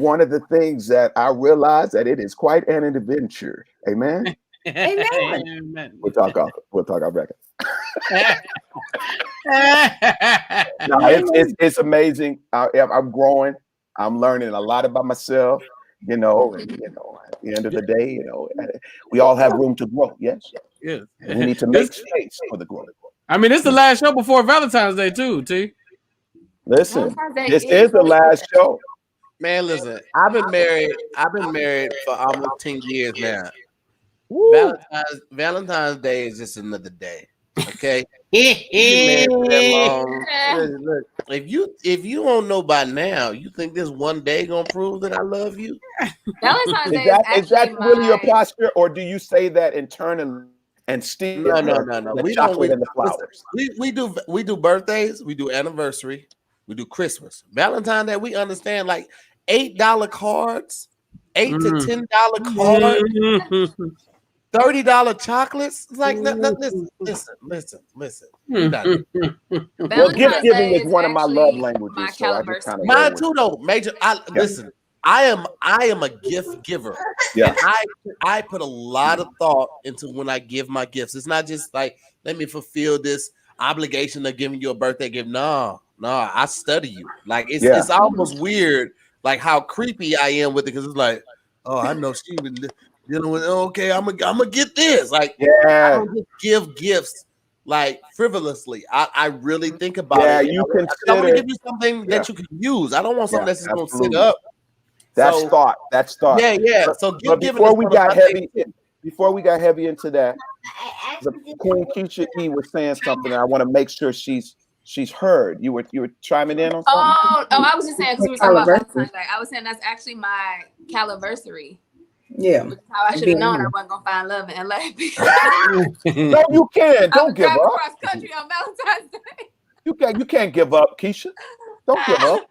one of the things that I realized that it is quite an adventure. Amen. Amen. We'll talk off record. No, it's amazing. I'm growing. I'm learning a lot about myself. And at the end of the day, we all have room to grow. Yes. Yeah. And we need to make space for the growth. I mean, it's the last show before Valentine's Day too, T. Listen, this is the last show. Man, listen, I've been married for almost 10 years now. Valentine's Day is just another day. Okay. You married for that long. Look, if you don't know by now, you think this one day gonna prove that I love you? Valentine's Day Is that really your posture, or do you say that internally and still? No. We don't. And the flowers. We do birthdays, we do anniversary, we do Christmas, Valentine's Day. We understand like $8 cards, $8 to $10 cards. $30 chocolates. It's like listen. Well, gift giving is one of my love languages. So I just kind of mine too, though. Major. Listen. I am a gift giver. Yeah. And I put a lot of thought into when I give my gifts. It's not just like let me fulfill this obligation of giving you a birthday gift. No, I study you. Like it's almost weird, like how creepy I am with it because it's like, oh, I know she would. Okay, I'm gonna get this. Like, I don't just give gifts like frivolously. I really think about it. I want to give you something that you can use. I don't want something that's just gonna sit up. That's thought. Yeah. So before we got heavy into that, the Queen Keisha E was saying something. I want to make sure she's heard. You were chiming in on something. Oh, I was just saying because we were talking about Valentine's Day. I was saying that's actually my caliversary. Yeah. How I should have known I wasn't gonna find love in LA. No, you can't. Don't give up. Cross country on Valentine's Day. You can't give up, Keisha. Don't give up.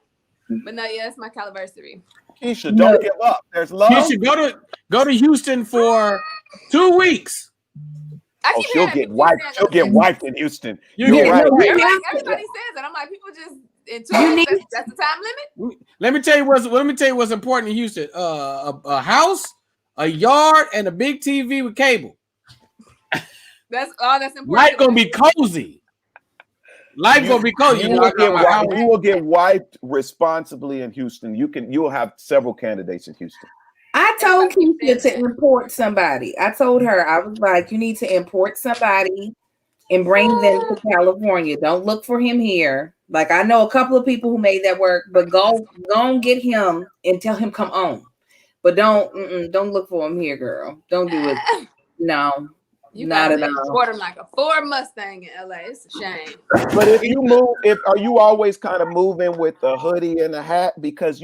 But no, it's my caliversary. Keisha, don't give up. There's love. Keisha, go to Houston for 2 weeks. She'll get wiped. She'll get wiped in Houston. You're right. Everybody says that. I'm like, people just in 2 weeks. That's the time limit. Let me tell you what's important in Houston. A house, a yard, and a big TV with cable. That's all that's important. Life gonna be cozy. Life gonna be cozy. You will get wiped responsibly in Houston. You will have several candidates in Houston. I told Keisha to import somebody. I told her, I was like, you need to import somebody and bring them to California. Don't look for him here. Like, I know a couple of people who made that work, but go and get him and tell him come on. But don't look for him here, girl. Don't do it. No, you not at all. Import him like a Ford Mustang in LA. It's a shame. But if you move, are you always kind of moving with a hoodie and a hat? Because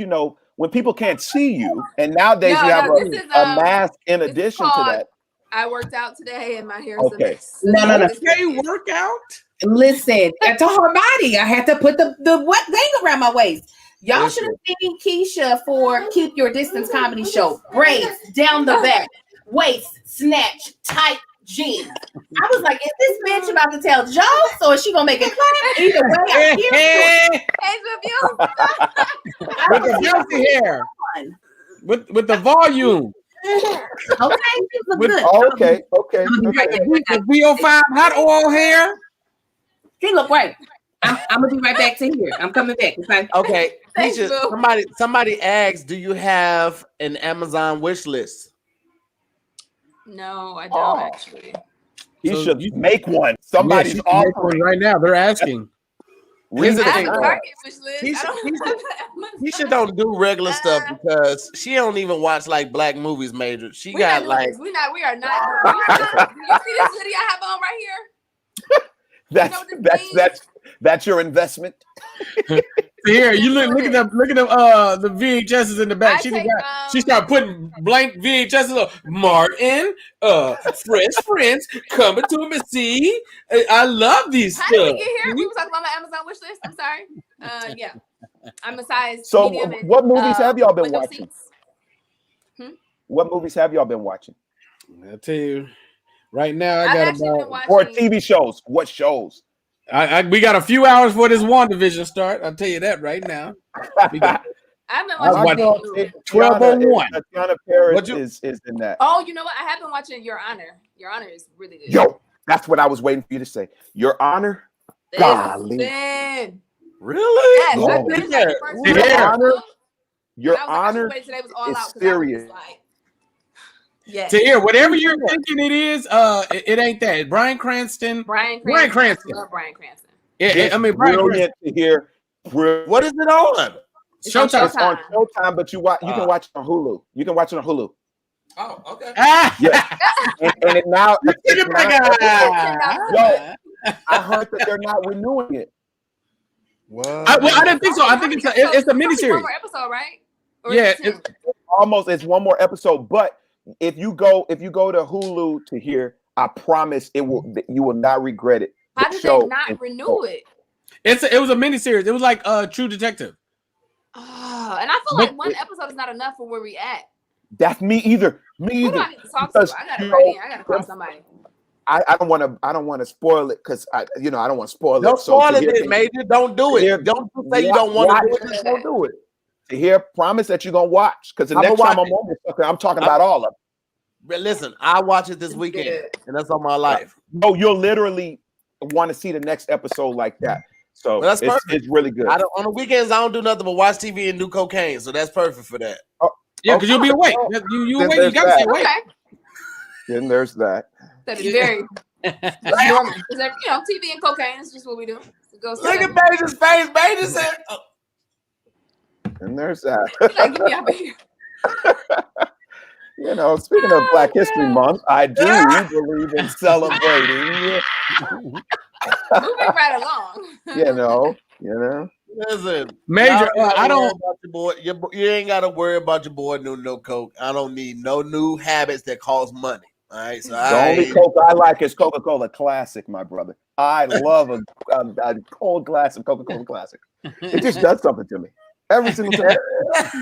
when people can't see you, and nowadays you have a mask in addition to that. I worked out today and my hair is a mess. No. Okay, workout. Listen, to her body, I had to put the wet thing around my waist. Y'all should have seen Keisha for Keep Your Distance comedy show. Braids down the back, waist snatch, tight jeans. I was like, is this bitch about to tell jokes or is she gonna make it clap? Either way, with the fancy hair, with the volume. Okay. The VO5 hot oil hair. She look great. I'm gonna be right back to here. I'm coming back. Okay. Somebody asked, do you have an Amazon wish list? No, I don't actually. You should make one. Somebody's offering right now. They're asking. Here's the I have thing. a Target wish list. Keisha- I don't have Keisha don't do regular stuff because she don't even watch like black movies. Major, she We're got not doing like this. We are not. Do you see this hoodie I have on right here? That's your investment. Here, you look at the VHSs in the back. She started putting blank VHSs on. Martin, Fresh Prince, coming to Missy. I love these How stuff. did we get here? We were talking about my Amazon wish list. I'm sorry. Yeah. I'm a size. So, medium and, what movies have y'all been window watching? seats. What movies have y'all been watching? I'll tell you, right now I've I got actually been about watching. Or TV shows? What shows? we got a few hours for this WandaVision start. I'll tell you that right now. We got I've been I was watching. watching 12:01. Tiana Paris is in that. Oh, you know what? I have been watching Your Honor. Your Honor is really good. Yo, that's what I was waiting for you to say. Your Honor. Golly. Listen. really. Yes, Oh. I finished like the first Your episode. Honor. Your And I was like, I Honor should wait till today was all is out 'cause I was serious. just like, yes. to hear whatever you're thinking it is. It ain't that. Bryan Cranston. Brian Bryan Cranston. Cranston. I love Brian Cranston. I mean, Bryan Cranston. Brilliant to hear. What is it on? It's on Showtime. It's on Showtime, but you can watch it on Hulu. You can watch it on Hulu. Oh, okay. Yeah. and it now. Look at my guy. Yo, I heard that they're not renewing it. What? I didn't think so. I think it's a One miniseries. more episode, right? Or Yeah, is it two? It's one more episode, but if you go to Hulu to hear, I promise you will not regret it. How The did show they not is renew it? It was a miniseries. It was like True Detective. Oh, and I feel like one episode is not enough for where we at. That's me either. Who do I need to talk Because, to? I gotta you write know, in. I gotta call somebody. I don't want to spoil it because I don't want to spoil Don't it. So spoil to hear it, me- Major. Don't do to hear- it. Don't say you don't want to do it. Just don't do it. to hear, promise that you're gonna watch because the I'ma next time watch I'm on this sucker, I'm talking about all of them. But listen, I watch it this weekend, and that's all my life. No, you'll literally want to see the next episode like that. So Well, that's perfect. it's really good. On the weekends, I don't do nothing but watch TV and do cocaine, so that's perfect for that. Yeah, because you'll be awake. You Then awake. You there's gotta stay that. awake. Okay. Then there's that. That is very normal. Is that, TV and cocaine is just what we do. It goes Look together. at Major's face. Major said, And there's that. Like, get me out of here. Speaking of Black History Month, I do believe in celebrating. Moving right along. listen, Major, y'all I worry don't. about your boy. You ain't got to worry about your boy doing no coke. I don't need no new habits that cost money. All right, so The only Coke I like is Coca-Cola Classic, my brother. I love a cold glass of Coca-Cola Classic. It just does something to me every single time.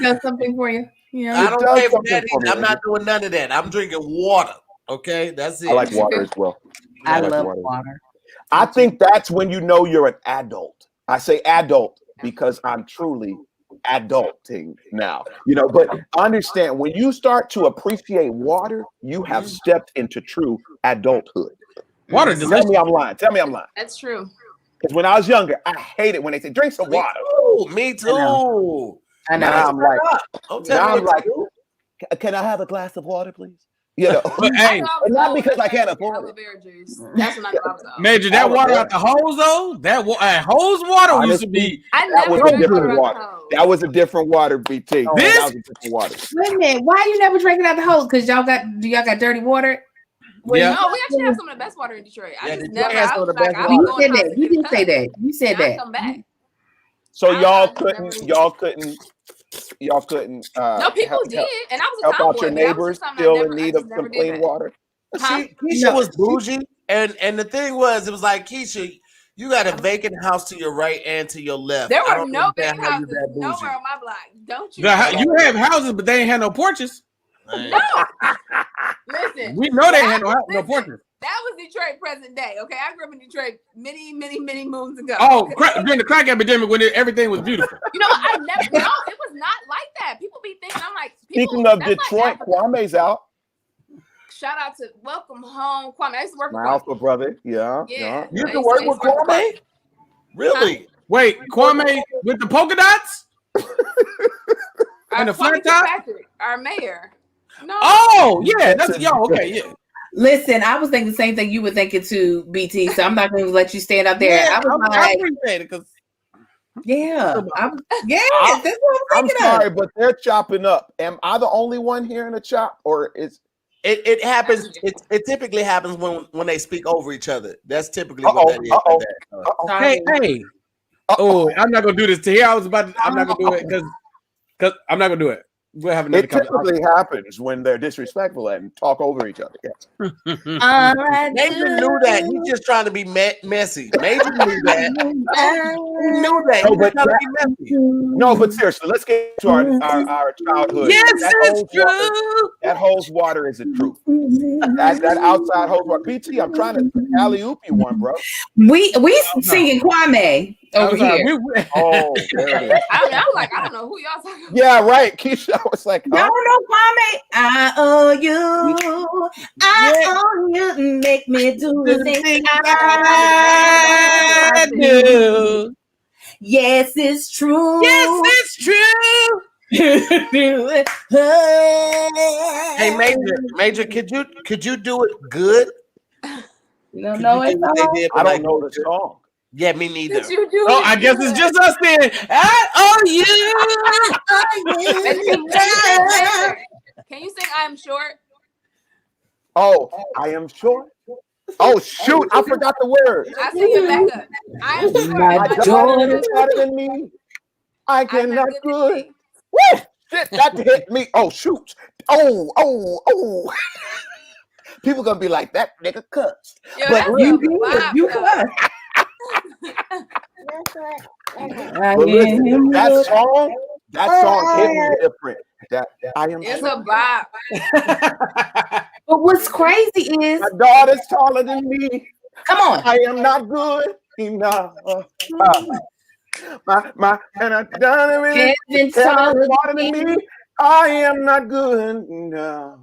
Does something for you. Yeah. I don't does pay for something that for me, either. I'm not doing none of that. I'm drinking water. Okay, that's it. I like water as well. I like love water. water. I think that's when you know you're an adult. I say adult because I'm truly adulting now. But understand when you start to appreciate water, you have stepped into true adulthood. Water Tell delicious. me I'm lying. That's true. Because when I was younger, I hated when they say drink some water. Me too. I know. Now I'm like, Don't tell now me I'm what like, to do. can I have a glass of water, please? But hey, not because I can't afford aloe it. vera juice. That's when I know I was old. Major, that water out the hose though, that hose water used to be. I That was never a drank different out water. the hose. That was a different water, BT. This? That was a different water. Wait a minute. Why you never drinking out the hose? Because y'all got dirty water? Well, Yeah. No, we actually have some of the best water in Detroit. I Yeah, just Detroit never. has I some of was the like, best I You was said going that. home You to did get say a cup. that. You said And I that. come back. So I y'all just never couldn't No, people help, did, and I was a help out tomboy, your but that was neighbors just something I still never- in I need just of never some did clean that. water. Huh? See, Keisha was bougie, and the thing was, it was like Keisha, you got a vacant house to your right and to your left. There I were don't no understand big how you houses that bougie. nowhere on my block. Don't you? You have houses, but they ain't had no porches. Man. No. Listen, We know they had no listen, porches. that was Detroit present day. Okay, I grew up in Detroit many moons ago. Oh, during the crack epidemic when everything was beautiful. You know what? I never. No, it was not like that. People be thinking I'm like. Speaking of that's like Detroit, Africa. Kwame's out. Shout out to Welcome Home, Kwame. I used to work My with Kwame. alpha brother. Yeah. Yeah. You I can used work to with work with Kwame? Really? Wait, Kwame with the polka dots? Our And the flat Kwame top? Kirkpatrick, our mayor. No. Oh, yeah, that's y'all. Okay, yeah. Listen, I was thinking the same thing you were thinking too, BT. So I'm not going to let you stand up there. Yeah, I was I like, appreciate it because Yeah. I'm That's what I'm thinking sorry, of. but they're chopping up. Am I the only one hearing a chop, or is It happens. It typically happens when they speak over each other. That's typically what that is. Hey. Oh, I'm not gonna do this to here. I'm not gonna do it because I'm not gonna do it. We'll have another it typically happens when they're disrespectful and talk over each other. Yes. Major knew that. He's just trying to be messy. Major knew that. He knew that. He was trying to be messy. No, but seriously, let's get to our childhood. Yes, it's true. That holds water is the truth. That outside holds water. BT, I'm trying to alley-oop you one, bro. We singing Kwame over here. Oh, there it is. I'm like, I don't know who y'all talking about. Yeah, right. Keisha, I was like, Y'all know Kwame. I owe you. I owe you. Make me do the things I do. Yes, it's true. Yes, it's true. Hey, Major, could you do it good? You don't know it. I don't know the song. Yeah, me neither. Did you do Oh, it? I guess it's just us then. I owe you. Can you sing I Am Short? Oh, I am short. Oh, shoot. I forgot the word. I sing it back up. I am short. My My daughter is better than me. I cannot good. Woo! Shit, that hit me. Oh, shoot. Oh. People gonna be like, that nigga cussed. Yo, But that's You a did. vibe, You though. cussed. But listen, that song hit me different. That I am It's short. a vibe. But what's crazy is, My daughter's taller than me. come on. I am not good enough. And I done everything. Kevin's Kevin taller is smarter than me. I am not good enough.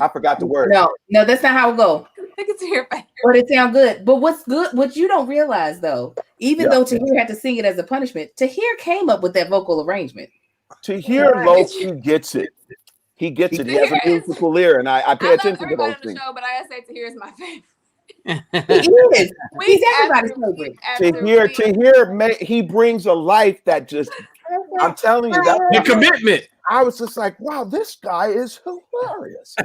I forgot the word. No, that's not how it go. I can hear it. But it sounds good. But what's good, what you don't realize though, even though Tahir had to sing it as a punishment, Tahir came up with that vocal arrangement. Tahir Loki gets it. He gets it. He has a musical ear, and I pay attention to those things. Show, but I gotta say Tahir is my favorite. He is. He's everybody's favorite. Tahir, he brings a life that just, I'm telling you, that The commitment. I was just like, wow, this guy is hilarious.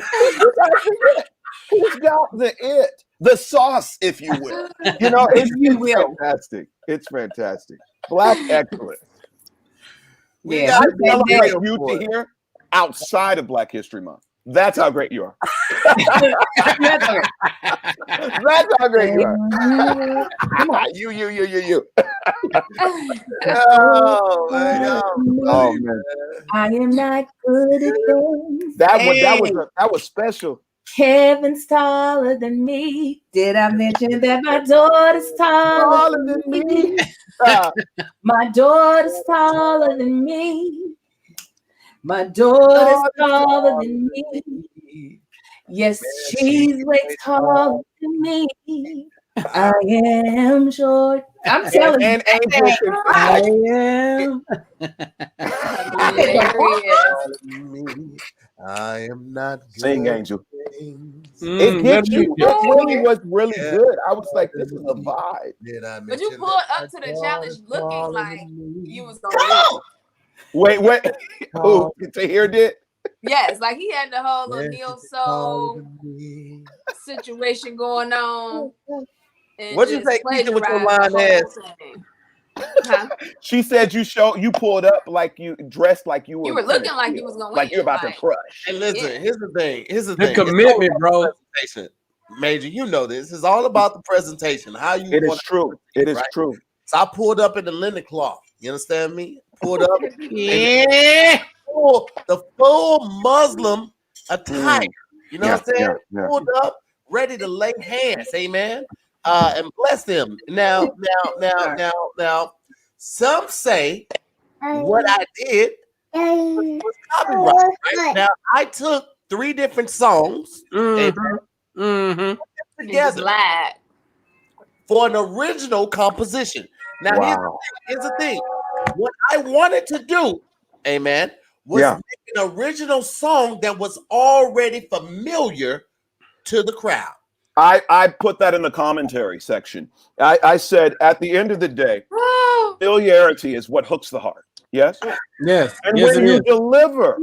He's got the sauce, if you will. You know, it's fantastic. It's fantastic. Black excellence. Yeah, I celebrate you to hear outside of Black History Month. That's how great you are. That's how great you are. You. Oh man. I am not good at things. That was special. Heaven's taller than me. Did I mention that my daughter's taller than me? My daughter's taller than me. My daughter's taller than me. Yes, she's way taller than me. I am short. I'm telling you. I am. I am not good. Sing, Angel. It gets you. It was really good. I was like, this is a vibe. But you pulled up to the challenge looking like you was gonna win. Wait. Oh, Tahir did? Yes, like he had the whole little neo soul situation going on. What'd you say, Keisha, with your line ass? Huh? She said you pulled up like you dressed like you were. You were looking like you was gonna win. Like you're about to crush. Hey, listen, here's the thing. The commitment, bro. Major, you know this. It's all about the presentation. How you It is true. It is true. So I pulled up in the linen cloth. You understand me? Pulled up. Yeah. The full Muslim attire. You know what I'm saying? Yeah. Pulled up, ready to lay hands. Amen. And bless them. Now, some say what I did was copyright. Right? Now, I took 3 different songs together for an original composition. Now, here's the thing. What I wanted to do, amen, was make an original song that was already familiar to the crowd. I put that in the commentary section. I said, at the end of the day, Familiarity is what hooks the heart. Yes? Yes. And yes, when it you is. deliver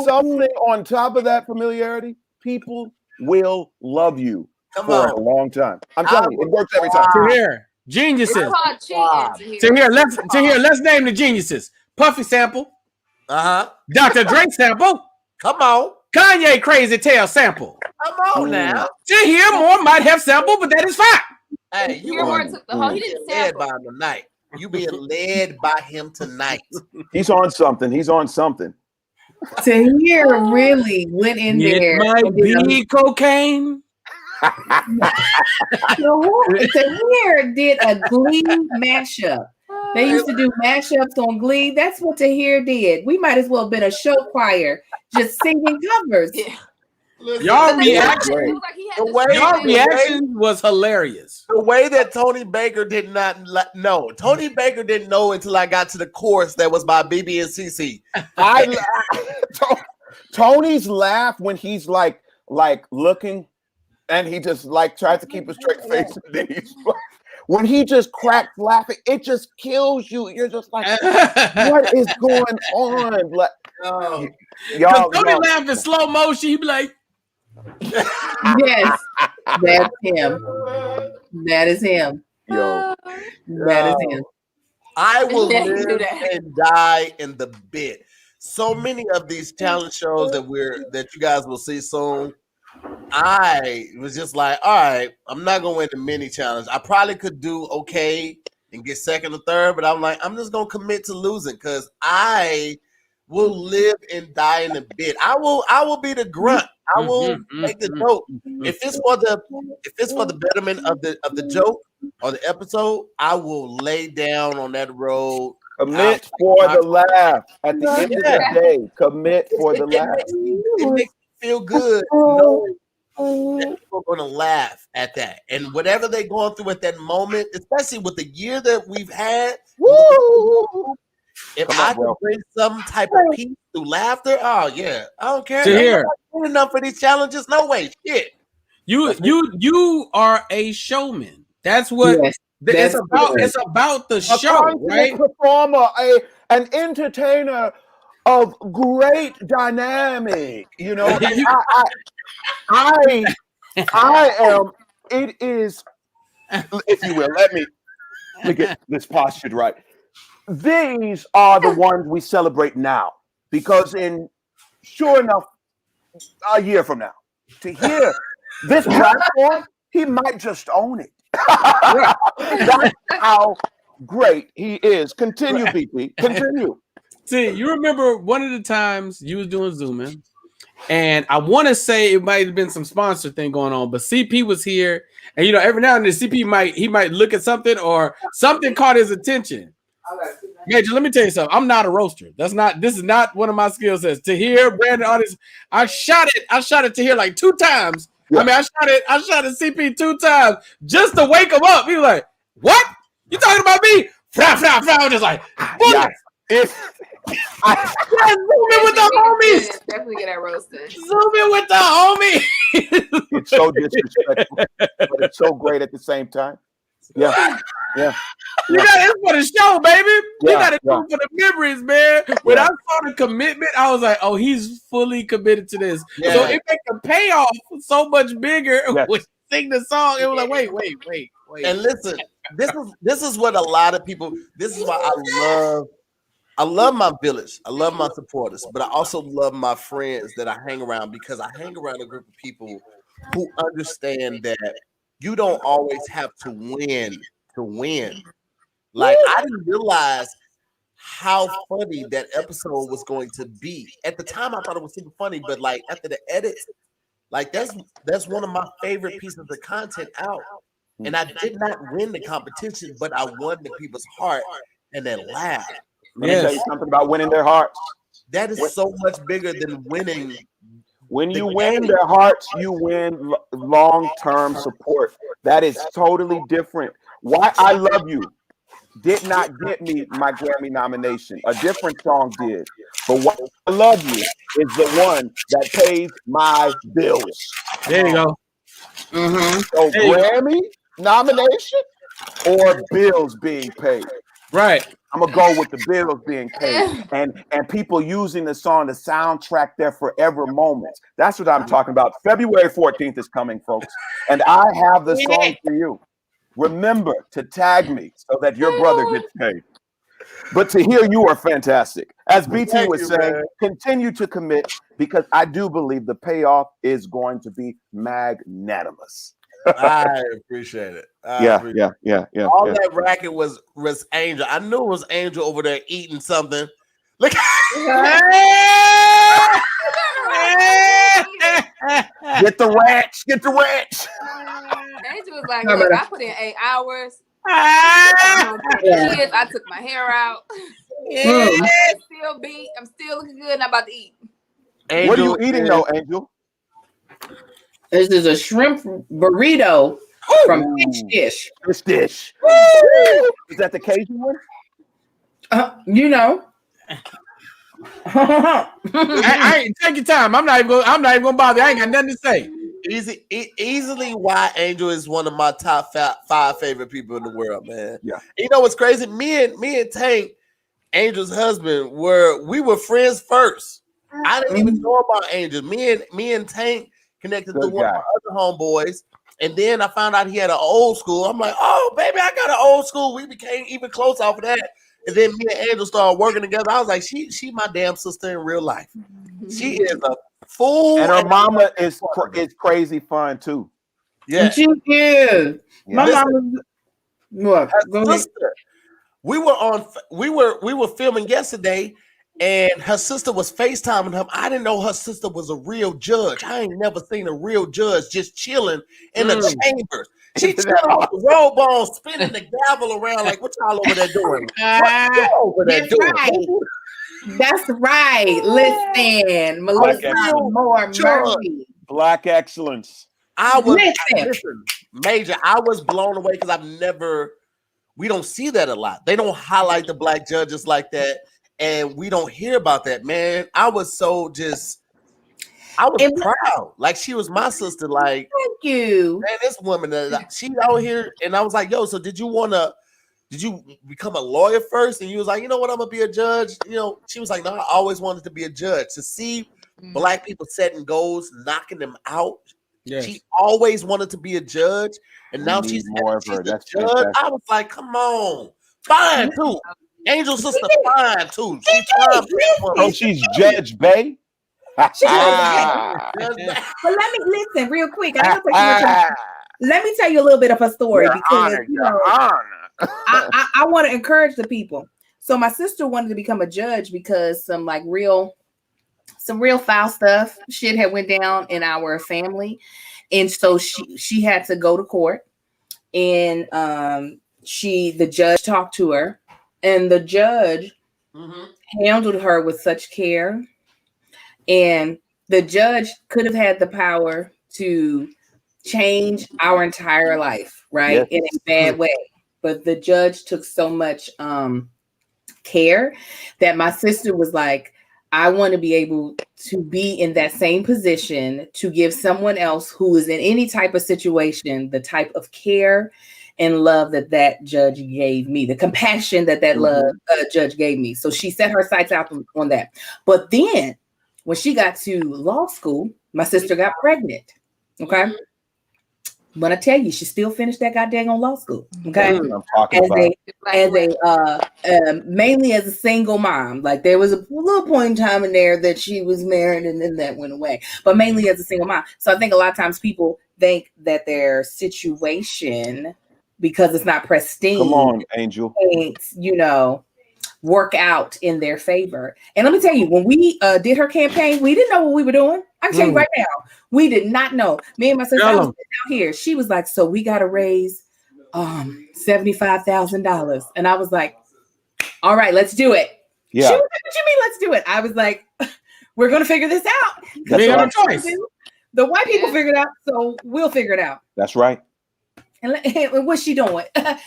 something on top of that familiarity, people will love you for a long time. I'm telling you, it works every time. Tahir, It's geniuses. called cheating. Tahir, let's name the geniuses. Puffy sample. Dr. Dre sample. Come on. Kanye crazy tail sample. Come on now. Tahir Moore might have sampled, but that is fine. Hey, you took the whole. He didn't led sample. by him tonight. You being led by him tonight. He's on something. He's on something. Tahir really went in there. It might be cocaine. Tahir did a Glee mashup. They used to do mashups on Glee. That's what Tahir did. We might as well have been a show choir just singing covers. Yeah. Y'all reaction was hilarious. The way that Tony Baker did not know. Tony Baker didn't know until I got to the chorus that was by BB and CC. Tony's laugh when he's like looking and he just like tries to keep a straight face and then he's like, when he just cracks laughing, it just kills you. You're just like, what is going on? Like, y'all laugh in slow motion. He'd be like, yes, that's him. That is him. Yo, that is him. I will live and die in the bit. So many of these talent shows that you guys will see soon. I was just like, all right, I'm not gonna win the mini challenge. I probably could do okay and get second or third, but I'm like, I'm just gonna commit to losing because I will live and die in a bit. I will be the grunt. I will make the joke. If it's for the betterment of the joke or the episode, I will lay down on that road. Commit for the laugh. At the end of the day, commit for the laugh. It makes me feel good knowing that people are going to laugh at that. And whatever they're going through at that moment, especially with the year that we've had, if I can bring some type of peace through laughter, oh yeah, I don't care. Tahir, I'm not enough for these challenges. No way, shit. You are a showman. That's what it's about. It's about the show, right? Performer, an entertainer of great dynamic. You know, I am. It is, if you will, let me get this postured right. These are the ones we celebrate now, because sure enough, a year from now, to hear this platform, he might just own it. That's how great he is. Continue, BP. Continue. See, you remember one of the times you was doing Zooming, and I want to say it might have been some sponsor thing going on, but CP was here, and every now and then CP might look at something or something caught his attention. Major, let me tell you something. I'm not a roaster. This is not one of my skill sets. Tahir, Brandon, all this. I shot it to Tahir like 2 times. Yeah. I mean, I shot it CP 2 times just to wake him up. He was like, "What? You talking about me?" I'm just like, yes. Zoom in with the homies. Definitely get that roasted. Zoom in with the homie. It's so disrespectful, but it's so great at the same time. Yeah. You got it for the show, baby. You got it for the memories, man. When I saw the commitment, I was like, "Oh, he's fully committed to this." Yeah. So it makes the payoff so much bigger when you sing the song. It was like, wait. And listen, this is what a lot of people. This is why I love my village. I love my supporters, but I also love my friends that I hang around, because I hang around a group of people who understand that you don't always have to win to win. Like, I didn't realize how funny that episode was going to be. At the time, I thought it was super funny, but like after the edits, like that's one of my favorite pieces of content out. And I did not win the competition, but I won the people's heart and they laughed. Let me tell you something about winning their hearts. That is so much bigger than winning. When you win their hearts, you win long-term support. That is totally different. Why I Love You did not get me my Grammy nomination. A different song did. But Why I Love You is the one that pays my bills. There you go. So Grammy nomination or bills being paid? Right. I'm gonna go with the bills being paid and people using the song to soundtrack their forever moments. That's what I'm talking about. February 14th is coming, folks, and I have the song for you. Remember to tag me so that your brother gets paid. But to hear you are fantastic. As BT was saying, continue to commit because I do believe the payoff is going to be magnanimous. I appreciate it. Yeah. All that racket was Angel. I knew it was Angel over there eating something. Look. Get the ranch. Get the ranch. Angel was like, look, I put in 8 hours. I took my hair out. I'm still beat. I'm still looking good and I'm about to eat. Angel, what are you eating though, Angel? This is a shrimp burrito from Fish Dish. Fish Dish. Is that the Cajun one? You know. I take your time. I'm not even gonna bother. I ain't got nothing to say. Easily why Angel is one of my top 5 favorite people in the world, man. Yeah. You know what's crazy? Me and Tank, Angel's husband, we were friends first. I didn't even know about Angel. Me and Tank connected to one of my other homeboys, and then I found out he had an old school. I'm like, oh baby, I got an old school. We became even close off of that. And then me and Angel started working together. I was like, she my damn sister in real life. She is a fool. And her mama is crazy fun too. Yeah. She is. My mama. What? Sister, we were filming yesterday, and her sister was FaceTiming him. I didn't know her sister was a real judge. I ain't never seen a real judge just chilling in the chambers. She chilling with the robe on, spinning the gavel around like, what y'all over there doing? What over there doing? Right. That's right. Listen, Melissa Moore Black excellence. Listen, Major, I was blown away because we don't see that a lot. They don't highlight the black judges like that, and we don't hear about that, man. I was proud. Like, she was my sister. Like, thank you. Man, this woman, she out here, and I was like, yo, so did you become a lawyer first? And you was like, you know what, I'm gonna be a judge. You know, she was like, no, I always wanted to be a judge. To see black people setting goals, knocking them out. Yes. She always wanted to be a judge, and now she's a judge. I was like, come on, fine too. Angel's sister, fine too. She's Judge Bay. But let me listen real quick. Let me tell you a little bit of her story because I want to encourage the people. So my sister wanted to become a judge because some real foul stuff shit had went down in our family, and so she had to go to court, and the judge talked to her, and the judge handled her with such care. And the judge could have had the power to change our entire life, right? Yes. In a bad way. But the judge took so much care that my sister was like, I want to be able to be in that same position to give someone else who is in any type of situation the type of care and love that judge gave me, the compassion that love judge gave me. So she set her sights out on that. But then when she got to law school, my sister got pregnant. Okay. But I tell you, she still finished that goddamn law school. Okay. I'm talking mainly as a single mom. Like, there was a little point in time in there that she was married and then that went away, but mainly as a single mom. So I think a lot of times people think that their situation, because it's not pristine, come on, Angel, work out in their favor. And let me tell you, when we did her campaign, we didn't know what we were doing. I can tell you right now, we did not know. Me and my sister was out here. She was like, so we got to raise $75,000. And I was like, all right, let's do it. Yeah. She was like, what you mean, let's do it? I was like, we're going to figure this out. We have a choice. The white people figured it out, so we'll figure it out. That's right. And what's she doing?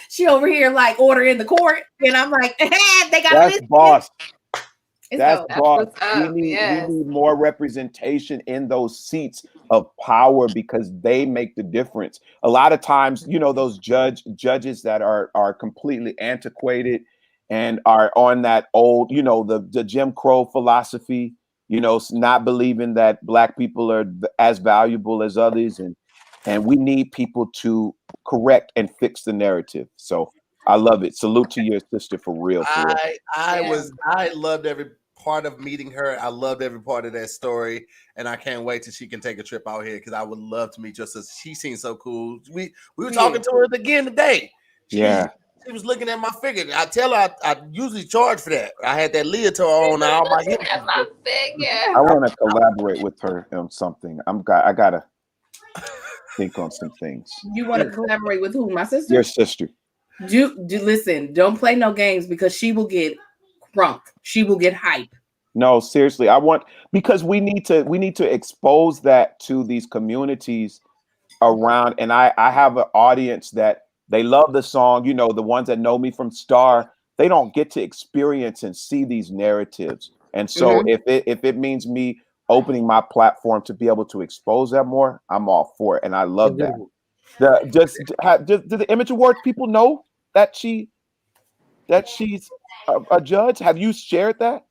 She over here like ordering the court, and I'm like, they got that's boss. That's boss. We need more representation in those seats of power because they make the difference. A lot of times, those judges that are completely antiquated and are on that old, the Jim Crow philosophy, not believing that Black people are as valuable as others, and we need people to correct and fix the narrative. So I love it. Salute to your sister for real. I loved every part of meeting her. I loved every part of that story, and I can't wait till she can take a trip out here because I would love to meet your sister. She seems so cool. We were talking to her again today. She was looking at my figure. I tell her I usually charge for that. I had that leotard on all my hips. My figure. I want to collaborate with her on something. I gotta think on some things. You want to collaborate with who? My sister? Your sister. Do listen, don't play no games because she will get crunk. She will get hype. No, seriously. Because we need to expose that to these communities around. And I have an audience that they love the song, the ones that know me from Star, they don't get to experience and see these narratives. And so if it means me opening my platform to be able to expose that more, I'm all for it. And I love that. Do the Image Awards people know that she's a judge? Have you shared that?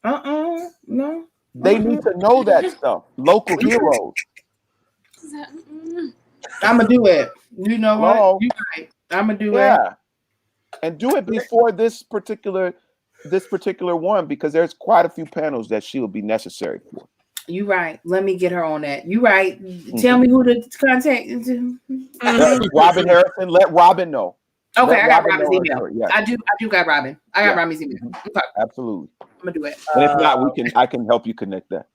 No. They need to know that stuff. Local heroes. I'm gonna do it. You know what? You right. I'm gonna do it. And do it before this particular one, because there's quite a few panels that she will be necessary for. You right. Let me get her on that. You right. Tell me who to contact. Robin Harrison. Let Robin know. Okay, I got Robin's email. Yeah. I do got Robin. I got Robin's email. Okay. Absolutely. I'm gonna do it. And if not, I can help you connect that.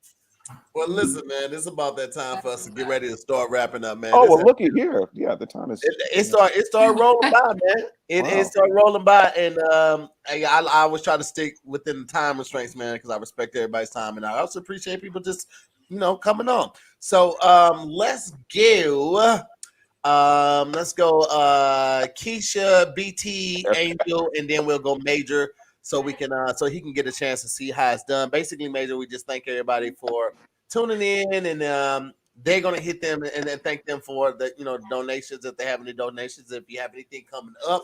Well, listen, man, it's about that time for us to get ready to start wrapping up, man. Oh, well, look at here. Yeah, the time is. It started rolling by, man. It started rolling by, and I was trying to stick within the time restraints, man, because I respect everybody's time, and I also appreciate people just coming on. So let's go. Keisha, BT, Angel, and then we'll go Major, so we can so he can get a chance to see how it's done. Basically, Major, we just thank everybody for tuning in, and they're gonna hit them and then thank them for the donations if they have any donations. If you have anything coming up,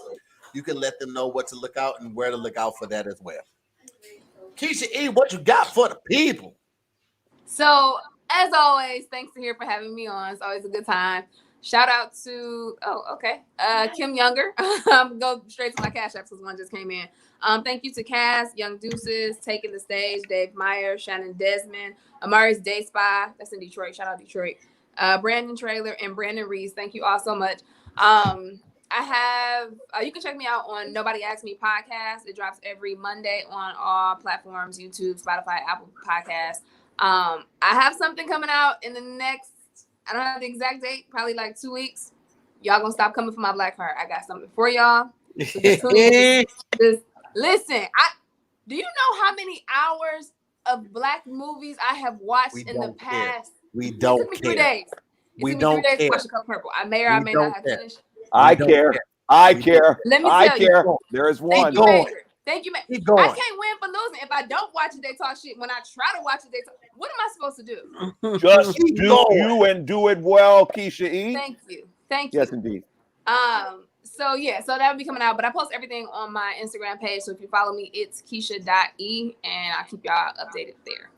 you can let them know what to look out and where to look out for that as well. Keisha E, what you got for the people? So as always, thanks to here for having me on. It's always a good time. Shout out to Kim Younger. Go straight to my Cashapp because one just came in. Thank you to Cass, Young Deuces, Taking the Stage, Dave Meyer, Shannon Desmond, Amari's Day Spy. That's in Detroit. Shout out Detroit. Brandon Trailer and Brandon Reese. Thank you all so much. I have you can check me out on Nobody Asked Me podcast. It drops every Monday on all platforms: YouTube, Spotify, Apple Podcasts. I have something coming out in the next, I don't have the exact date, probably like 2 weeks. Y'all gonna stop coming for my black heart. I got something for y'all. So just listen. Do you know how many hours of black movies I have watched in the past? We don't care. 3 days. We don't care. To watch The Color Purple. I may or I may not have finished. I care. Let me tell you. There is one. Thank you, man. I can't win for losing. If I don't watch it, they talk shit. When I try to watch it, they talk. What am I supposed to do? Just do you and do it well, Keisha E. Thank you. Yes, indeed. So that'll be coming out. But I post everything on my Instagram page. So if you follow me, it's Keisha.e, and I'll keep y'all updated there.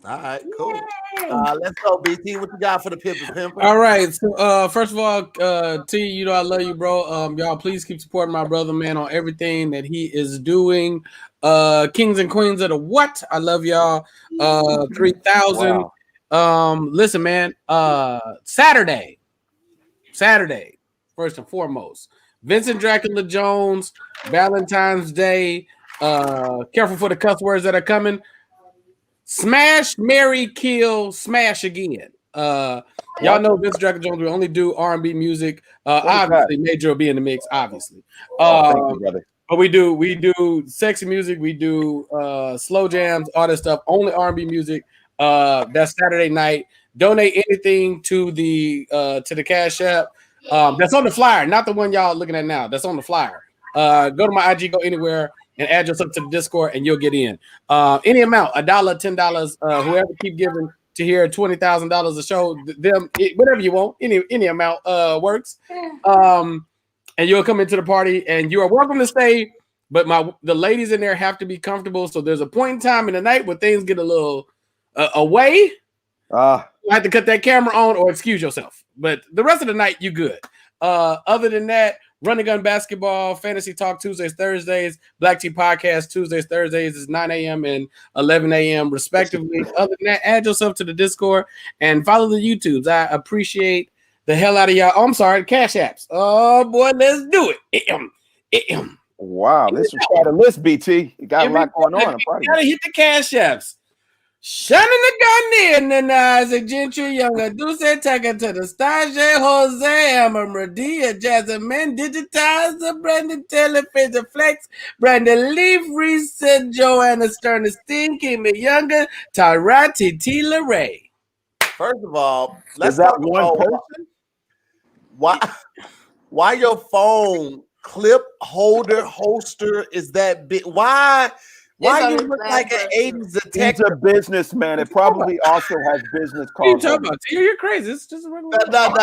All right, cool. Let's go, BT. What you got for the pimp? All right. So first of all, T, I love you, bro. Y'all please keep supporting my brother, man, on everything that he is doing. Kings and Queens of the what? I love y'all. 3,000. Wow. Listen, man. Saturday, first and foremost. Vincent Dracula Jones, Valentine's Day. Careful for the cuss words that are coming. Smash, marry, kill, smash again. Y'all know Vince Dracula Jones. We only do R&B music. Obviously, Major will be in the mix. Obviously, thank you, brother. But we do sexy music. We do slow jams, all that stuff. Only R&B music. That's Saturday night. Donate anything to the Cashapp. That's on the flyer, not the one y'all looking at now. That's on the flyer. Go to my IG. Go anywhere. And add yourself to the Discord, and you'll get in. Any amount, $1, $10, whoever keep giving to hear $20,000 a show, whatever you want, any amount works. And you'll come into the party, and you are welcome to stay but the ladies in there have to be comfortable. So there's a point in time in the night where things get a little away. You have to cut that camera on or excuse yourself. But the rest of the night, you good. Other than that, Run the Gun Basketball, Fantasy Talk Tuesdays, Thursdays, Black Tea Podcast Tuesdays, Thursdays is 9 a.m. and 11 a.m. respectively. Other than that, add yourself to the Discord and follow the YouTubes. I appreciate the hell out of y'all. Oh, I'm sorry, Cash Apps. Oh boy, let's do it. Wow, this was quite a list, BT. You got a lot going on. You gotta hit the Cash Apps. Shining the gun in the eyes of Gentry Younger, Deuce Tucker to the Stage, Jose, Emma, Radia, Jasmine, Digitizer, Brandon Taylor, Fisher Flex, Brandon Leaf, Reese, Joanna Stern, Stinky, Me Younger, Tyrati, T. LeRae. First of all, let's Is that talk one about person? why your phone clip holster is that big? Why you look like an 80s detective? He's a businessman. It probably also has business What are you cards. talking about? You're crazy. It's just a regular No.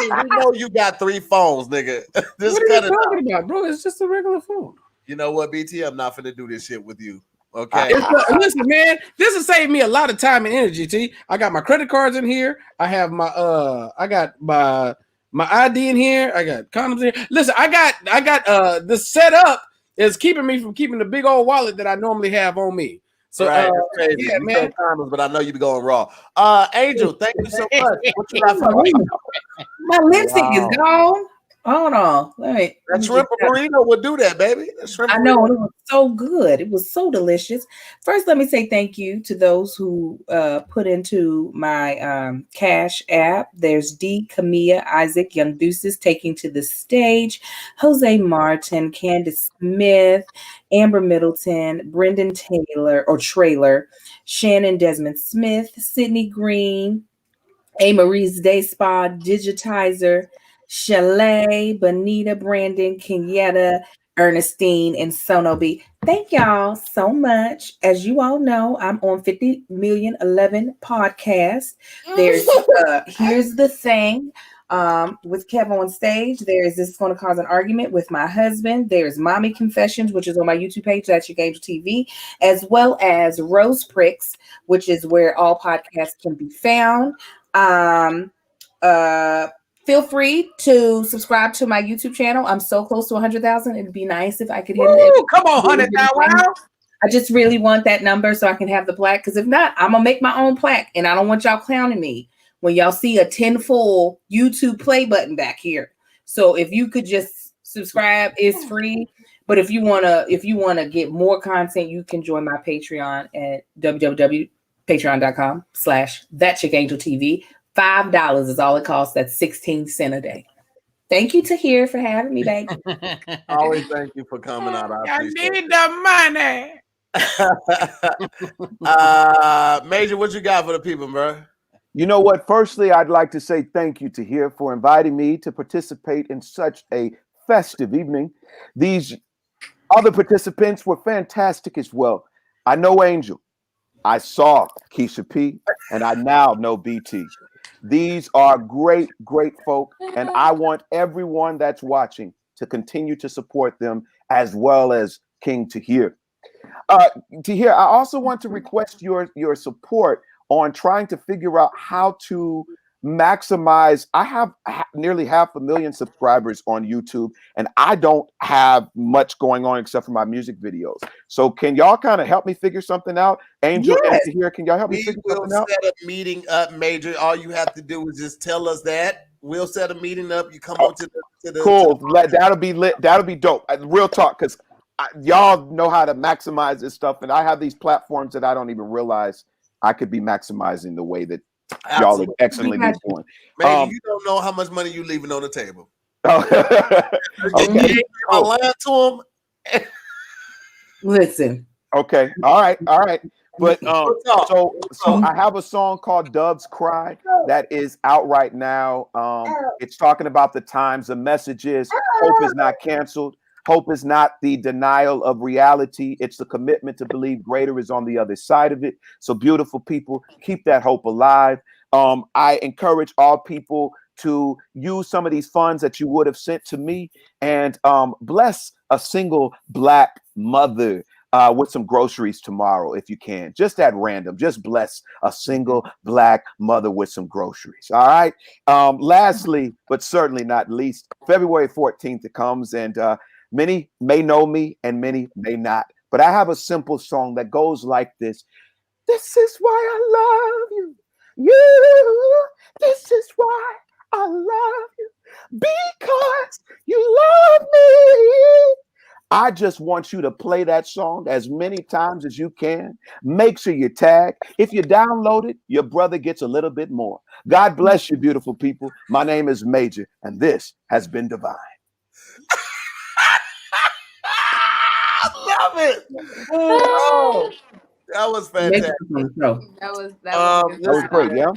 We know you got 3 phones, nigga. Just what are cut you it out. talking about, bro? It's just a regular phone. You know what, BT? I'm not finna do this shit with you. Okay. Listen, man, this will save me a lot of time and energy. T. I got my credit cards in here. I have my I got my ID in here. I got condoms in here. Listen, I got the setup is keeping me from keeping the big old wallet that I normally have on me. So right, crazy. Yeah, you man. Condoms, but I know you be going raw. Angel, thank you so much. What you got for me? My lipstick is gone. Hold on. That shrimp burrito would do that, baby. I know, it was so good. It was so delicious. First, let me say thank you to those who put into my Cash app. There's D. Camilla, Isaac, Young Deuces taking to the stage, Jose Martin, Candace Smith, Amber Middleton, Brendan Trailer, Shannon Desmond Smith, Sydney Green, A. Marie's Day Spa, Digitizer, Chalet, Bonita, Brandon, Kenyatta, Ernestine, and Sonobi. Thank y'all so much. As you all know, I'm on 50,000,011 podcasts. There's Here's the Thing with Kev on stage. There's This Is Going to Cause an Argument with my husband. There's Mommy Confessions, which is on my YouTube page. That's Your Game TV, as well as Rose Pricks, which is where all podcasts can be found. Feel free to subscribe to my YouTube channel. I'm so close to 100,000. It'd be nice if I could hit it. Come on, 100,000. I just really want that number so I can have the plaque. Because if not, I'm gonna make my own plaque, and I don't want y'all clowning me when y'all see a 10 full YouTube play button back here. So if you could just subscribe, it's free. But if you wanna get more content, you can join my Patreon at www.patreon.com/thatchickangeltv. $5 is all it costs. That's 16 cents a day. Thank you, Tahir, for having me, baby. Always thank you for coming out. I need the money. Major, what you got for the people, bro? You know what? Firstly, I'd like to say thank you, Tahir, for inviting me to participate in such a festive evening. These other participants were fantastic as well. I know Angel. I saw Keisha P, and I now know BT. These are great, great folk, and I want everyone that's watching to continue to support them, as well as King Tahir. Tahir, I also want to request your support on trying to figure out how to maximize. I have nearly 500,000 subscribers on YouTube, and I don't have much going on except for my music videos. So can y'all kind of help me figure something out? Angel and Tahir, can y'all help me figure something out? We'll set a meeting up, Major. All you have to do is just tell us that. We'll set a meeting up. You come on to the cool. That'll be lit. That'll be dope. Real talk, because y'all know how to maximize this stuff, and I have these platforms that I don't even realize I could be maximizing the way that y'all are excellently doing. Man, you don't know how much money you leaving on the table. Okay. I lied to him. Listen. Okay. All right. But so I have a song called Doves Cry that is out right now. It's talking about the times, the messages. Hope is not canceled. Hope is not the denial of reality. It's the commitment to believe greater is on the other side of it. So beautiful people, keep that hope alive. I encourage all people to use some of these funds that you would have sent to me and bless a single Black mother with some groceries tomorrow, if you can. Just at random, just bless a single Black mother with some groceries. All right. Lastly, but certainly not least, February 14th it comes, and many may know me and many may not. But I have a simple song that goes like this. This is why I love you. This is why I love you. Because you love me. I just want you to play that song as many times as you can. Make sure you tag. If you download it, your brother gets a little bit more. God bless you, beautiful people. My name is Major, and this has been Divine. I love it. Oh, that was fantastic. That was great, yeah.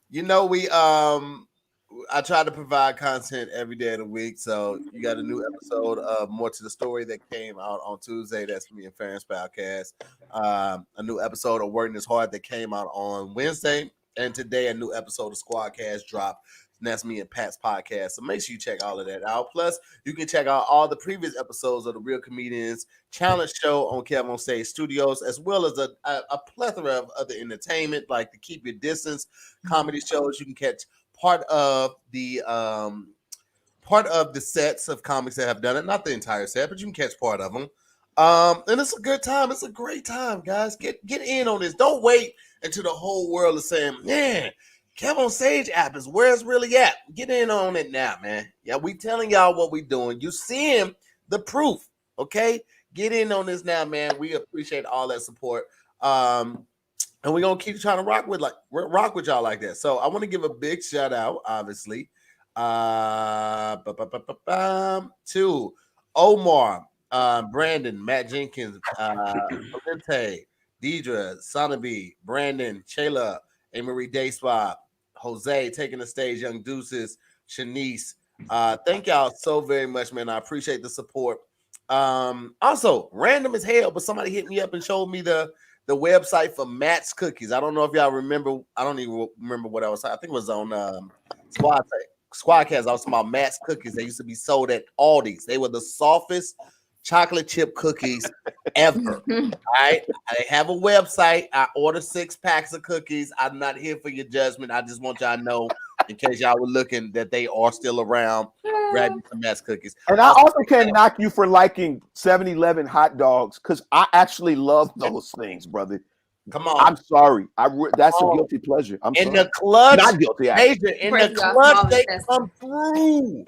You know, I try to provide content every day of the week. So you got a new episode of More to the Story that came out on Tuesday. That's me and Farron's podcast. A new episode of Working is Hard that came out on Wednesday. And today a new episode of Squadcast dropped. And that's me and Pat's podcast. So make sure you check all of that out. Plus, you can check out all the previous episodes of the Real Comedians Challenge Show on Kev on Stage Studios, as well as a plethora of other entertainment like the Keep Your Distance comedy shows. You can catch part of the sets of comics that have done it, not the entire set, but you can catch part of them. And it's a good time. It's a great time, guys. Get in on this. Don't wait until the whole world is saying, man, Kev on Stage app is where it's really at. Get in on it now, man. Yeah, we telling y'all what we doing. You seeing the proof, okay? Get in on this now, man. We appreciate all that support. And we're gonna keep trying to rock with y'all like that. So I want to give a big shout out, obviously, to Omar, Brandon, Matt Jenkins, Valente, Deidre, Sonaby, Brandon, Shayla, Marie Dayspa, Jose taking the stage, Young Deuces, Shanice. Thank y'all so very much, man. I appreciate the support. Also, random as hell, but somebody hit me up and showed me the website for Matt's Cookies. I don't know if y'all remember. I don't even remember what I was. I think it was on Squadcast. I was talking about Matt's Cookies. They used to be sold at Aldi's. They were the softest chocolate chip cookies ever. All right. I have a website. I order 6 packs of cookies. I'm not here for your judgment. I just want y'all to know, in case y'all were looking, that they are still around. Grab some Matt's Cookies. And I also can't knock you for liking 7-Eleven hot dogs, because I actually love those things, brother. Come on. I'm sorry. That's a guilty pleasure. I'm in sorry. The clutch. Not guilty. Major, in the clutch, they come through.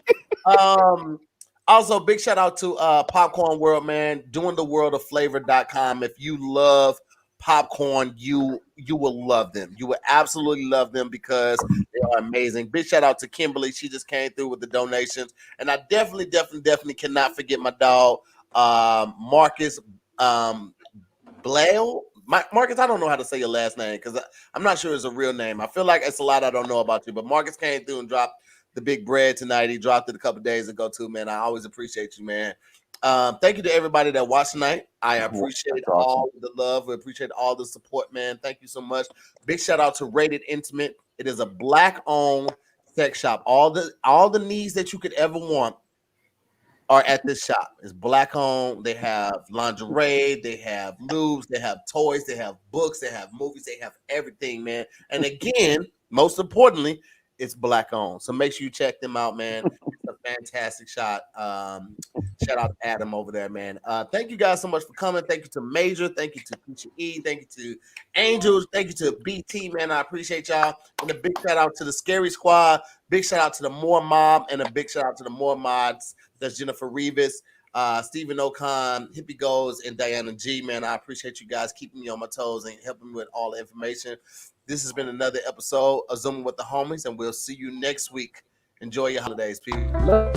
Also, big shout out to Popcorn World, man. Doing the world of flavor.com. If you love popcorn, you will love them. You will absolutely love them because they are amazing. Big shout out to Kimberly. She just came through with the donations. And I definitely cannot forget my dog, Marcus Blail. Marcus, I don't know how to say your last name because I'm not sure it's a real name. I feel like it's a lot I don't know about you. But Marcus came through and dropped the big bread tonight. He dropped it a couple days ago too, man. I always appreciate you, man. Thank you to everybody that watched tonight. I appreciate all the love. We appreciate all the support, man. Thank you so much. Big shout out to Rated Intimate. It is a Black-owned sex shop. All the needs that you could ever want are at this shop. It's Black-owned. They have lingerie. They have lubes. They have toys. They have books. They have movies. They have everything, man. And again, most importantly, it's Black-owned. So make sure you check them out, man. It's a fantastic shot. Shout out to Adam over there, man. Thank you guys so much for coming. Thank you to Major. Thank you to Keisha E. Thank you to Angels. Thank you to BT, man. I appreciate y'all. And a big shout out to the Scary Squad. Big shout out to the MooreMods, and a big shout out to the MooreMods. That's Jennifer Rivas, Stephen Ocon, Hippie Goes, and Diana G, man. I appreciate you guys keeping me on my toes and helping me with all the information. This has been another episode of Zooming with the Homies, and we'll see you next week. Enjoy your holidays, people.